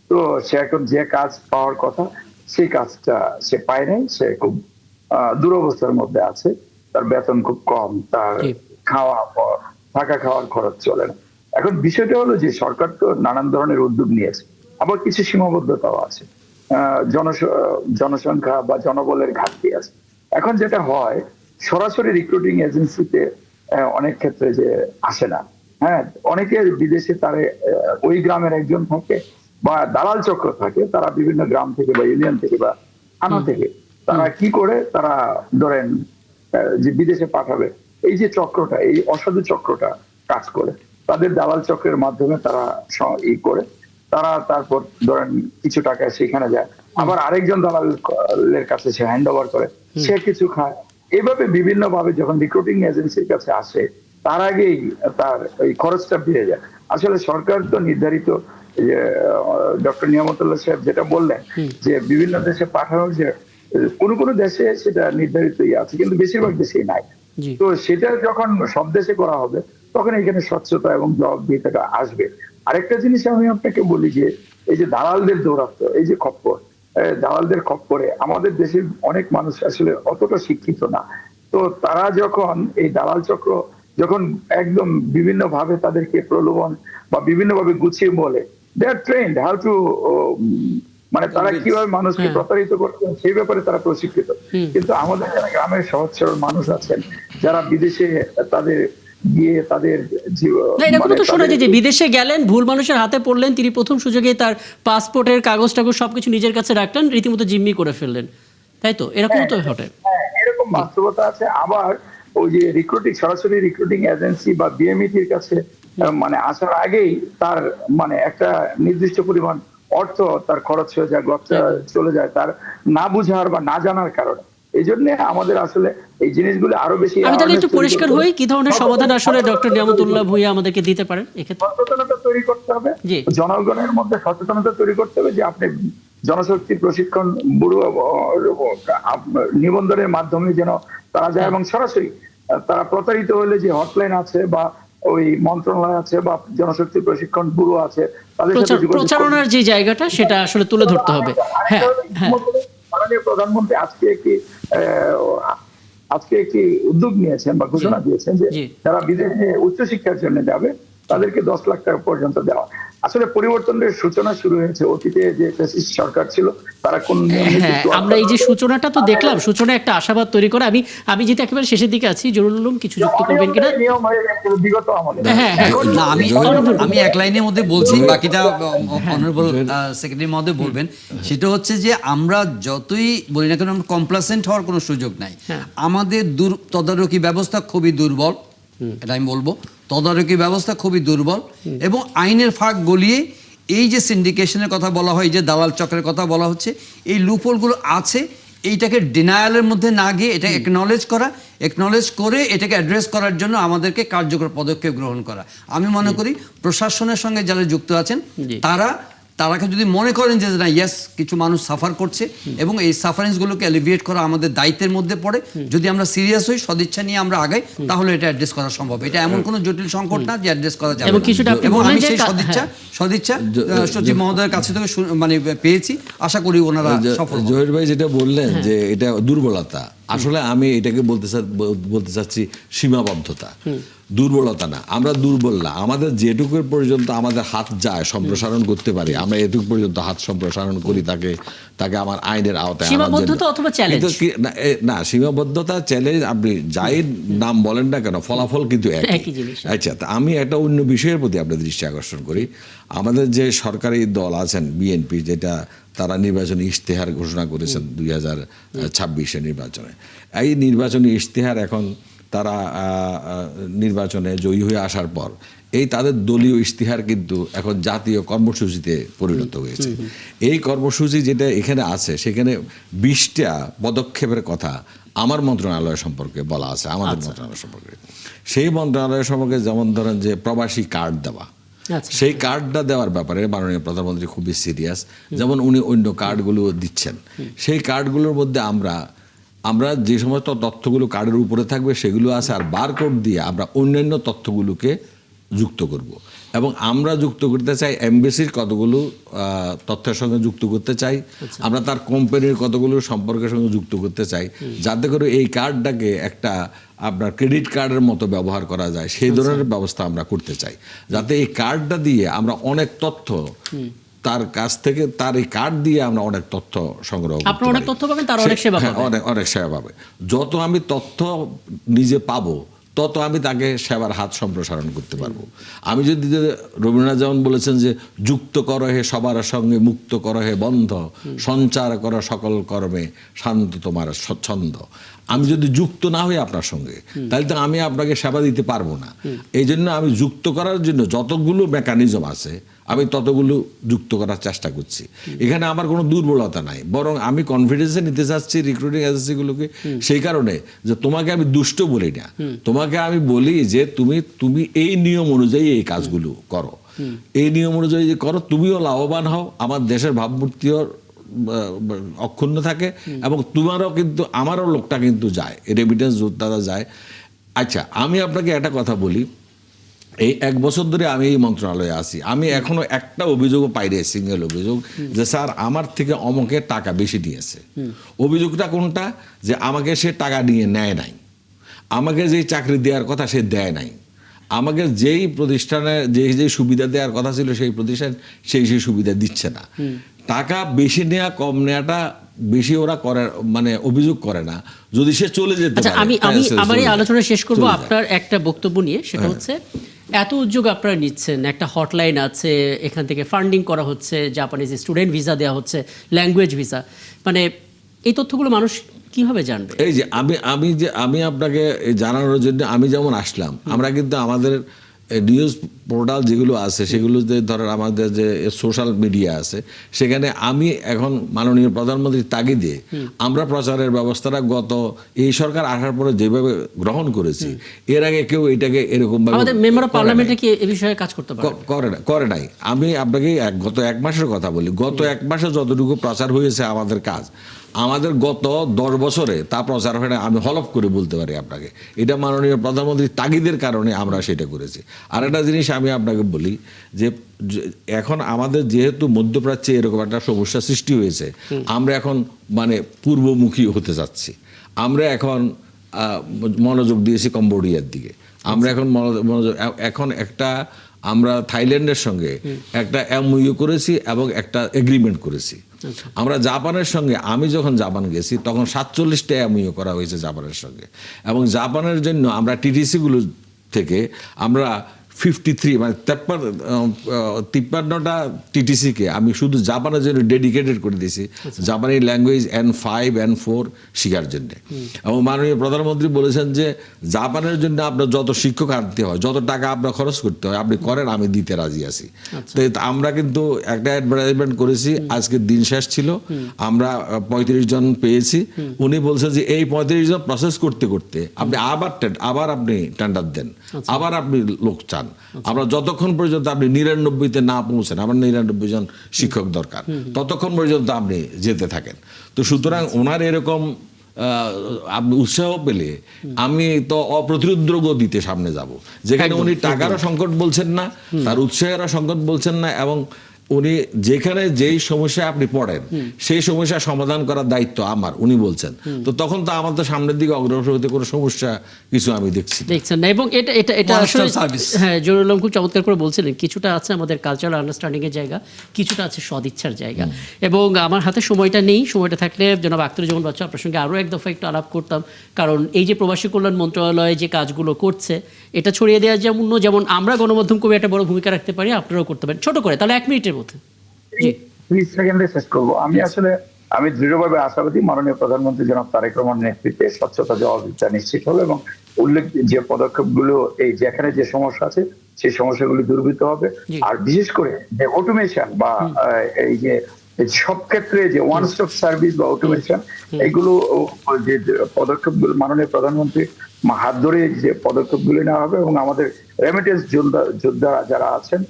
তো সে এখন যে কাজ পাওয়ার কথা সেই কাজটা সে পায় নাই, সে খুব দুরবস্থার মধ্যে আছে, তার বেতন খুব কম, তার থাকা খাওয়ার খরচ চলে না। এখন বিষয়টা হলো যে সরকার তো নানান ধরনের উদ্যোগ নিয়েছে, আবার কিছু সীমাবদ্ধতাও আছে, জনসংখ্যা বা জনবলের ঘাটতি আছে। এখন যেটা হয়, সরাসরি রিক্রুটিং এজেন্সিতে অনেক ক্ষেত্রে যে আসে না। হ্যাঁ, অনেকে বিদেশে তার ওই গ্রামের একজন থাকে বা দালাল চক্র থাকে, তারা বিভিন্ন গ্রাম থেকে বা ইউনিয়ন থেকে বা থানা থেকে তারা কি করে, তারা ধরেন যে বিদেশে পাঠাবে, এই যে চক্রটা, এই অসাধু চক্রটা কাজ করে, তাদের দালাল চক্রের মাধ্যমে তারা করে, তারা তারপর ধরেন কিছু টাকা সেখানে যায়, আবার আরেকজন দালালের কাছে সে হ্যান্ড ওভার করে, সে কিছু খায়। এইভাবে বিভিন্ন ভাবে যখন রিক্রুটিং এজেন্সির কাছে আসে, তার আগেই তার এই খরচটা বেড়ে যায়। আসলে সরকার তো নির্ধারিত, ডক্টর নিয়ামতুল্লাহ সাহেব যেটা বললেন যে বিভিন্ন দেশে পাঠানোর যে কোন দেশে সেটা নির্ধারিত আছে, কিন্তু বেশিরভাগ দেশেই নাই। তো সেটা যখন সব দেশে করা হবে তখন এখানে স্বচ্ছতা এবং জবাবদিহিতাটা আসবে। আরেকটা জিনিস আমি আপনাকে বলি যে এই যে দালালদের দৌরাত্ম্য, এই যে খপ্পর, দালালদের খপ্পরে আমাদের দেশের অনেক মানুষ আসলে অতটা শিক্ষিত না। তো তারা যখন এই দালাল চক্র যখন একদম বিভিন্ন ভাবে তাদেরকে প্রলোভন বা বিভিন্ন ভাবে গুছিয়ে বলে, দে আর ট্রেন্ড হাউ টু, মানে তারা কিভাবে মানুষকে প্রতারিত করতে সেই ব্যাপারে তারা প্রশিক্ষিত। কিন্তু আমাদের যারা গ্রামের সহজ সরল মানুষ আছেন, যারা বিদেশে তাদের গিয়ে তাদের এরকম তো শোনা যায় যে বিদেশে গেলেন, ভুল মানুষের হাতে পড়লেন, তিনি প্রথম সুযোগে তার পাসপোর্টের কাগজ টাগজ সবকিছু নিজের কাছে রাখলেন, রীতিমতো জিম্মি করে ফেললেন, তাই তো? এরকম তো ঘটে। এরকম বাস্তবতা আছে, আবার ওই যে রিক্রুটিং, সরাসরি রিক্রুটিং এজেন্সি বা বিএমইটির কাছে মানে আসার আগেই তার মানে একটা নির্দিষ্ট পরিমাণ অর্থ তার খরচ হয়ে যায়, চলে যায় তার না বুঝার বা না জানার কারণে। এই জন্য আমাদের আসলে এই জিনিসগুলো আরো বেশি আমি তাহলে একটু পরিষ্কার হই, কি ধরনের সমাধান আসলে ডক্টর নিয়ামতুল্লাহ ভূঁইয়া আমাদেরকে দিতে পারেন এক্ষেত্রে? সচেতনতা তৈরি করতে হবে, জি। জনগণের মধ্যে সচেতনতা তৈরি করতে হবে যে আপনি জনশক্তি প্রশিক্ষণ ব্যুরো নিবন্ধনের মাধ্যমে যেন তারা যায়, এবং সরাসরি তারা প্রতারিত হলে যে হটলাইন আছে বা ওই মন্ত্রণালয় আছে বা জনশক্তি প্রশিক্ষণ ব্যুরো আছে, তাদের সাথে যোগাযোগ করতে প্রচারণার যে জায়গাটা সেটা আসলে তুলে ধরতে হবে। হ্যাঁ, হ্যাঁ। মাননীয় প্রধানমন্ত্রী আজকে একটি উদ্যোগ নিয়েছেন বা ঘোষণা দিয়েছেন যে জি। যারা বিদেশে উচ্চশিক্ষার জন্য যাবে তাদেরকে 10 লাখ টাকা পর্যন্ত দেওয়া। আসলে পরিবর্তনের সূচনা শুরু হয়েছে। অতীতে যে ফ্যাসিস্ট সরকার ছিল তারা কোন হ্যাঁ, আমরা এই যে সূচনাটা তো দেখলাম, সূচনা একটা আশাবাদ তৈরি করে। আমি যেটা একেবারে শেষের দিকে আছি, জরুল উলুম কিছু যুক্ত করবেন কিনা? নিয়ম হয়ে গেছে বিগত আমলে। হ্যাঁ, হ্যাঁ। না, আমি এক লাইনের মধ্যে বলছি, বাকিটা অনারেবল সেক্রেটারি মহোদয় বলবেন। সেটা হচ্ছে যে আমরা যতই বলি না কেন, আমরা কমপ্লাসেন্ট হওয়ার কোনো সুযোগ নাই। আমাদের তদারকি ব্যবস্থা খুবই দুর্বল, এটা আমি বলবো। তদারকি ব্যবস্থা খুবই দুর্বল এবং আইনের ফাঁক গলিয়ে এই যে সিন্ডিকেশনের কথা বলা হয়, যে দালাল চক্রের কথা বলা হচ্ছে, এই লুপহোলগুলো আছে। এইটাকে ডিনায়ালের মধ্যে না গিয়ে এটা একনলেজ করে এটাকে অ্যাড্রেস করার জন্য আমাদেরকে কার্যকর পদক্ষেপ গ্রহণ করা। আমি মনে করি প্রশাসনের সঙ্গে যারা যুক্ত আছেন তারা যদি মনে করেন যে না, ইয়েস, কিছু মানুষ সাফার করছে এবং এই সাফারেন্সগুলোকে এলিভিয়েট করা আমাদের দায়িত্বের মধ্যে পড়ে, যদি আমরা সিরিয়াস হই, সদিচ্ছা নিয়ে আমরা আগাই, তাহলে এটা অ্যাড্রেস করা সম্ভব। এটা এমন কোনো জটিল সংকট না যে অ্যাড্রেস করা যাবে না। এবং আমি সেই সদিচ্ছা সচিব মহোদয়ের কাছে থেকে মানে পেয়েছি, আশা করি ওনারা সফল। জহির ভাই যেটা বললেন যে এটা দুর্বলতা, আসলে আমি এটাকে বলতে চাচ্ছি সীমাবদ্ধতা, দুর্বলতা না। আমরা দুর্বল না, আমাদের যেটুকু পর্যন্ত আমাদের হাত যায় সম্প্রসারণ করতে পারি, আমরা এটুকু পর্যন্ত হাত সম্প্রসারণ করি, তাকে আমার আইনের আওতায়। সীমাবদ্ধতা অথবা চ্যালেঞ্জ না, সীমাবদ্ধতা চ্যালেঞ্জ আপনি যাই নাম বলেন না কেন, ফলাফল কিন্তু একই জিনিস। আচ্ছা, তা আমি একটা অন্য বিষয়ের প্রতি আপনাদের দৃষ্টি আকর্ষণ করি। আমাদের যে সরকারি দল আছেন বিএনপি, যেটা তারা নির্বাচনী ইশতেহার ঘোষণা করেছেন 2026 নির্বাচনে। এই নির্বাচনী ইশতেহার এখন তারা নির্বাচনে জয়ী হয়ে আসার পর এই তাদের দলীয় ইশতেহার কিন্তু এখন জাতীয় কর্মসূচিতে পরিণত হয়েছে। এই কর্মসূচি যেটা এখানে আছে, সেখানে 20টা পদক্ষেপের কথা আমার মন্ত্রণালয় সম্পর্কে বলা আছে, আমাদের মন্ত্রণালয় সম্পর্কে। সেই মন্ত্রণালয় সম্পর্কে যেমন ধরেন যে প্রবাসী কার্ড দেওয়া, সেই কার্ডটা দেওয়ার ব্যাপারে মাননীয় প্রধানমন্ত্রী খুবই সিরিয়াস। যেমন উনি অন্য কার্ডগুলো দিচ্ছেন, সেই কার্ডগুলোর মধ্যে আমরা যে সমস্ত তথ্যগুলো কার্ডের উপরে থাকবে সেগুলো আছে, আর বারকোড দিয়ে আমরা অন্যান্য তথ্যগুলোকে যুক্ত করব। এবং আমরা যুক্ত করতে চাই এমবেসির কতগুলো তথ্যের সঙ্গে যুক্ত করতে চাই, আমরা তার কোম্পানির কতগুলো সম্পর্কের সঙ্গে যুক্ত করতে চাই, যাতে করে এই কার্ডটাকে একটা আপনার ক্রেডিট কার্ডের মতো ব্যবহার করা যায়, সেই ধরনের ব্যবস্থা আমরা করতে চাই, যাতে এই কার্ডটা দিয়ে আমরা অনেক তথ্য তার কাছ থেকে, তার এই কার্ড দিয়ে আমরা অনেক তথ্য সংগ্রহ করতে পারি। অনেক তথ্য পাবেন, তার অনেক সেবা পাবেন। অনেক সেবা পাবে। যত আমি তথ্য নিজে পাবো, তত আমি তাকে সেবার হাত সম্প্রসারণ করতে পারবো। আমি যদি, রবীন্দ্রনাথ যেমন বলেছেন যে যুক্ত কর হে সবার সঙ্গে, মুক্ত কর হে বন্ধ, সঞ্চার কর সকল কর্মে, শান্ত তোমার ছন্দ। আমি যদি যুক্ত না হই আপনার সঙ্গে, তাহলে তো আমি আপনাকে সেবা দিতে পারবো না। এই জন্য আমি যুক্ত করার জন্য যতগুলো মেকানিজম আছে আমি ততগুলো যুক্ত করার চেষ্টা করছি। এখানে আমার কোনো দুর্বলতা নাই, বরং আমি কনফিডেন্সে নিতে চাচ্ছি রিক্রুটিং এজেন্সিগুলোকে, সেই কারণে যে তোমাকে আমি দুষ্ট বলি না, তোমাকে আমি বলি যে তুমি এই নিয়ম অনুযায়ী এই কাজগুলো করো, এই নিয়ম অনুযায়ী যে করো, তুমিও লাভবান হও, আমার দেশের ভাবমূর্তিও অক্ষুণ্ণ থাকে, এবং তোমারও কিন্তু, আমারও লোকটা কিন্তু যায়, রেমিটেন্স যোদ্ধারা যায়। আচ্ছা, আমি আপনাকে একটা কথা বলি, এই 1 বছর ধরে আমি এই মন্ত্রণালয়ে আছি, আমি এখনো একটা অভিযোগও পাইনি, সিঙ্গেল অভিযোগ যে স্যার আমার থেকে অমুকে টাকা বেশি নিয়েছে। অভিযোগটা কোনটা? যে আমাকে সে টাকা নিয়ে নেয় নাই, আমাকে যেই চাকরি দেওয়ার কথা সে দেয় নাই, আমাকে যেই প্রতিষ্ঠানে যেই সুবিধা দেওয়ার কথা ছিল সেই প্রতিষ্ঠান সেই সুবিধা দিচ্ছে না। টাকা বেশি নেওয়া কম নেওয়াটা বেশি ওরা করে, মানে অভিযোগ করে না, যদি সে চলে যেতে পারে। আমি আমার এই আলোচনা শেষ করব আপনার একটা বক্তব্য নিয়ে, সেটা হচ্ছে এত উদ্যোগ আপনারা নিচ্ছেন, একটা হটলাইন আছে, এখান থেকে ফান্ডিং করা হচ্ছে, জাপানিজ স্টুডেন্ট ভিসা দেওয়া হচ্ছে, ল্যাঙ্গুয়েজ ভিসা, মানে এই তথ্যগুলো মানুষ কিভাবে জানবে? এই যে আমি আপনাকে জানানোর জন্য আমি যেমন আসলাম, আমরা কিন্তু আমাদের নিউজ পোর্টাল যেগুলো আছে সেগুলোতে ধরেন আমাদের যে সোশ্যাল মিডিয়া আছে, সেখানে আমি এখন মাননীয় প্রধানমন্ত্রীর তাগিদে আমরা প্রচারের ব্যবস্থাটা গত এই সরকার আসার পরে যেভাবে গ্রহণ করেছি, এর আগে কেউ এটাকে এরকম আমাদের মেম্বার অফ পার্লামেন্টে কি এই বিষয়ে কাজ করতে পারে? করে নাই। আমি আপনাকে গত 1 মাসের কথা বলি, গত 1 মাসে যতটুকু প্রচার হয়েছে আমাদের কাজ, আমাদের গত 10 বছরে তা প্রচার হয় না, আমি হলফ করে বলতে পারি আপনাকে। এটা মাননীয় প্রধানমন্ত্রীর তাগিদের কারণে আমরা সেটা করেছি। আর একটা জিনিস আমি আপনাকে বলি যে এখন আমাদের যেহেতু মধ্যপ্রাচ্যে এরকম একটা সমস্যা সৃষ্টি হয়েছে, আমরা এখন মানে পূর্বমুখী হতে যাচ্ছি। আমরা এখন মনোযোগ দিয়েছি কম্বোডিয়ার দিকে। আমরা এখন এখন একটা আমরা থাইল্যান্ডের সঙ্গে একটা এমওইউ করেছি এবং একটা এগ্রিমেন্ট করেছি। আমরা জাপানের সঙ্গে, আমি যখন জাপান গেছি তখন 47টা এমওইউ করা হয়েছে জাপানের সঙ্গে, এবং জাপানের জন্য আমরা টিটিসিগুলো থেকে আমরা 53 মানে 53টা টিটিসিকে আমি শুধু জাপানের জন্য ডেডিকেটেড করে দিয়েছি, জাপানি ল্যাঙ্গুয়েজ N5 N4 শেখার জন্য। এবং মাননীয় প্রধানমন্ত্রী বলেছেন যে জাপানের জন্য আপনার যত শিক্ষক আনতে হয়, যত টাকা আপনার খরচ করতে হয় আপনি করেন, আমি দিতে রাজি আছি। তো আমরা কিন্তু একটা অ্যাডভার্টাইজমেন্ট করেছি, আজকে দিন শেষ ছিল, আমরা 35 জন পেয়েছি। উনি বলছেন যে এই 35 জন প্রসেস করতে করতে আপনি আবার আপনি টেন্ডার দেন, আবার আপনি লোক চান। আমরা যতক্ষণ পর্যন্ত আপনি 99-তে না পৌঁছেন, আমার 99 জন শিক্ষক দরকার, ততক্ষণ পর্যন্ত আপনি যেতে থাকেন। তো সুতরাং ওনার এরকম আপনি উৎসাহ পেলে আমি তো অপ্রতিরোধ্য গতিতে সামনে যাব, যেখানে উনি টাকারও সংকট বলছেন না, তার উৎসাহেরও সংকট বলছেন না, এবং উনি যেখানে যেই সমস্যা আপনি পড়েন সেই সমস্যা সমাধান করার দায়িত্ব আমার, উনি বলছেন। তো তখন তো আমার তো সামনের দিকে অগ্রসর হতে কোনো সমস্যা কিছু আমি দেখছেন না। এবং এটা আসলে হ্যাঁ, জরুল আলম খুব চমৎকার করে বলছিলেন, কিছুটা আছে আমাদের কালচারাল আন্ডারস্ট্যান্ডিং এর জায়গা, কিছুটা আছে সদিচ্ছার জায়গা। এবং আমার হাতে সময়টা নেই, সময়টা থাকলে জনাব আখতারুজ্জামান বাচ্চু আপনার সঙ্গে আরও এক দফা একটু আলাপ করতাম, কারণ এই যে প্রবাসী কল্যাণ মন্ত্রণালয় যে কাজগুলো করছে এটা ছড়িয়ে দেওয়ার যেমন আমরা গণমাধ্যম কবি একটা বড় ভূমিকা রাখতে পারি, আপনারাও করতে পারেন। ছোট করে তাহলে 1 মিনিটের মধ্যে 30 সেকেন্ডে শেষ করবো। আমি দৃঢ়ভাবে আশাবাদী মাননীয় প্রধানমন্ত্রী জনাব তারেক রহমানের নেতৃত্বে স্বচ্ছতা জবাবদিহিতা নিশ্চিত হবে, এবং উল্লেখ যে পদক্ষেপগুলো এই যেখানে যে সমস্যা আছে সেই সমস্যাগুলি দূরীভূত হবে। আর বিশেষ করে যে অটোমেশন বা এই যে সব ক্ষেত্রে যে ওয়ান স্টপ সার্ভিস বা অটোমেশন, এগুলো যে পদক্ষেপগুলো মাননীয় প্রধানমন্ত্রী হাত ধরে যে পদক্ষেপগুলি নেওয়া হবে, এবং আমাদের রেমিটেন্স যোদ্ধা যারা আছেন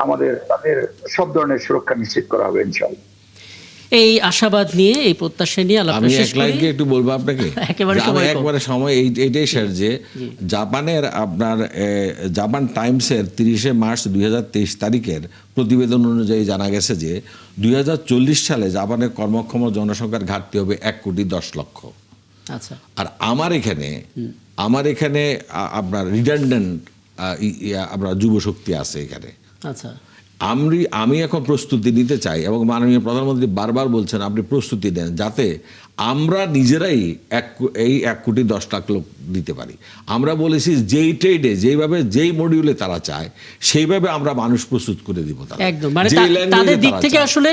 আমাদের তাদের সব ধরনের সুরক্ষা নিশ্চিত করা হবে ইনশাআল্লাহ। এই আশাবাদ নিয়ে, এই প্রত্যাশা নিয়ে আমি এক লাইনকে একটু বলবো আপনাকে, একবারে সময় এইটাই স্যার, যে জাপানের আপনার জাপান টাইমসের 30শে মার্চ 2023 তারিখের প্রতিবেদন অনুযায়ী জানা গেছে যে 2040 সালে জাপানের কর্মক্ষম জনসংখ্যার ঘাটতি হবে 1,10,00,000। আচ্ছা। আর আমার এখানে আপনার রিডান্ডেন্ট আপনার যুবশক্তি আছে এখানে। আচ্ছা। আমি এখন প্রস্তুতি নিতে চাই, এবং মাননীয় প্রধানমন্ত্রী বারবার বলছেন আপনি প্রস্তুতি নেন, যাতে আমরা নিজেরাই 1,10,00,000 লোক দিতে পারি। আমরা বলেছি যেই ট্রেডে যেইভাবে যেই মডিউলে তারা চায় সেইভাবে আমরা মানুষ প্রস্তুত করে দিব। একদম, মানে তাদের দিক থেকে আসলে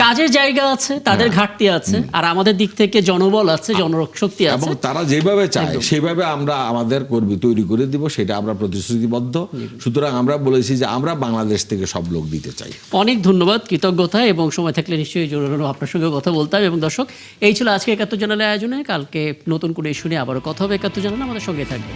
কাজের জায়গা আছে, তাদের ঘাটতি আছে, আর আমাদের দিক থেকে জনবল আছে, জনশক্তি আছে, এবং তারা যেভাবে চায় সেইভাবে আমরা আমাদের কর্মী তৈরি করে দিব, সেটা আমরা প্রতিশ্রুতিবদ্ধ। সুতরাং আমরা বলেছি যে আমরা বাংলাদেশ থেকে সব লোক দিতে চাই। অনেক ধন্যবাদ, কৃতজ্ঞতা, এবং সময় থাকলে নিশ্চয়ই জরুরি আপনার সঙ্গে কথা বলতাম। এবং দর্শক, এই ছিল আজকে 71 জানালা আয়োজনে। কালকে নতুন করে ইস্যু নিয়ে আবারও কথা হবে 71 জানালা, আমাদের সঙ্গে থাকবে।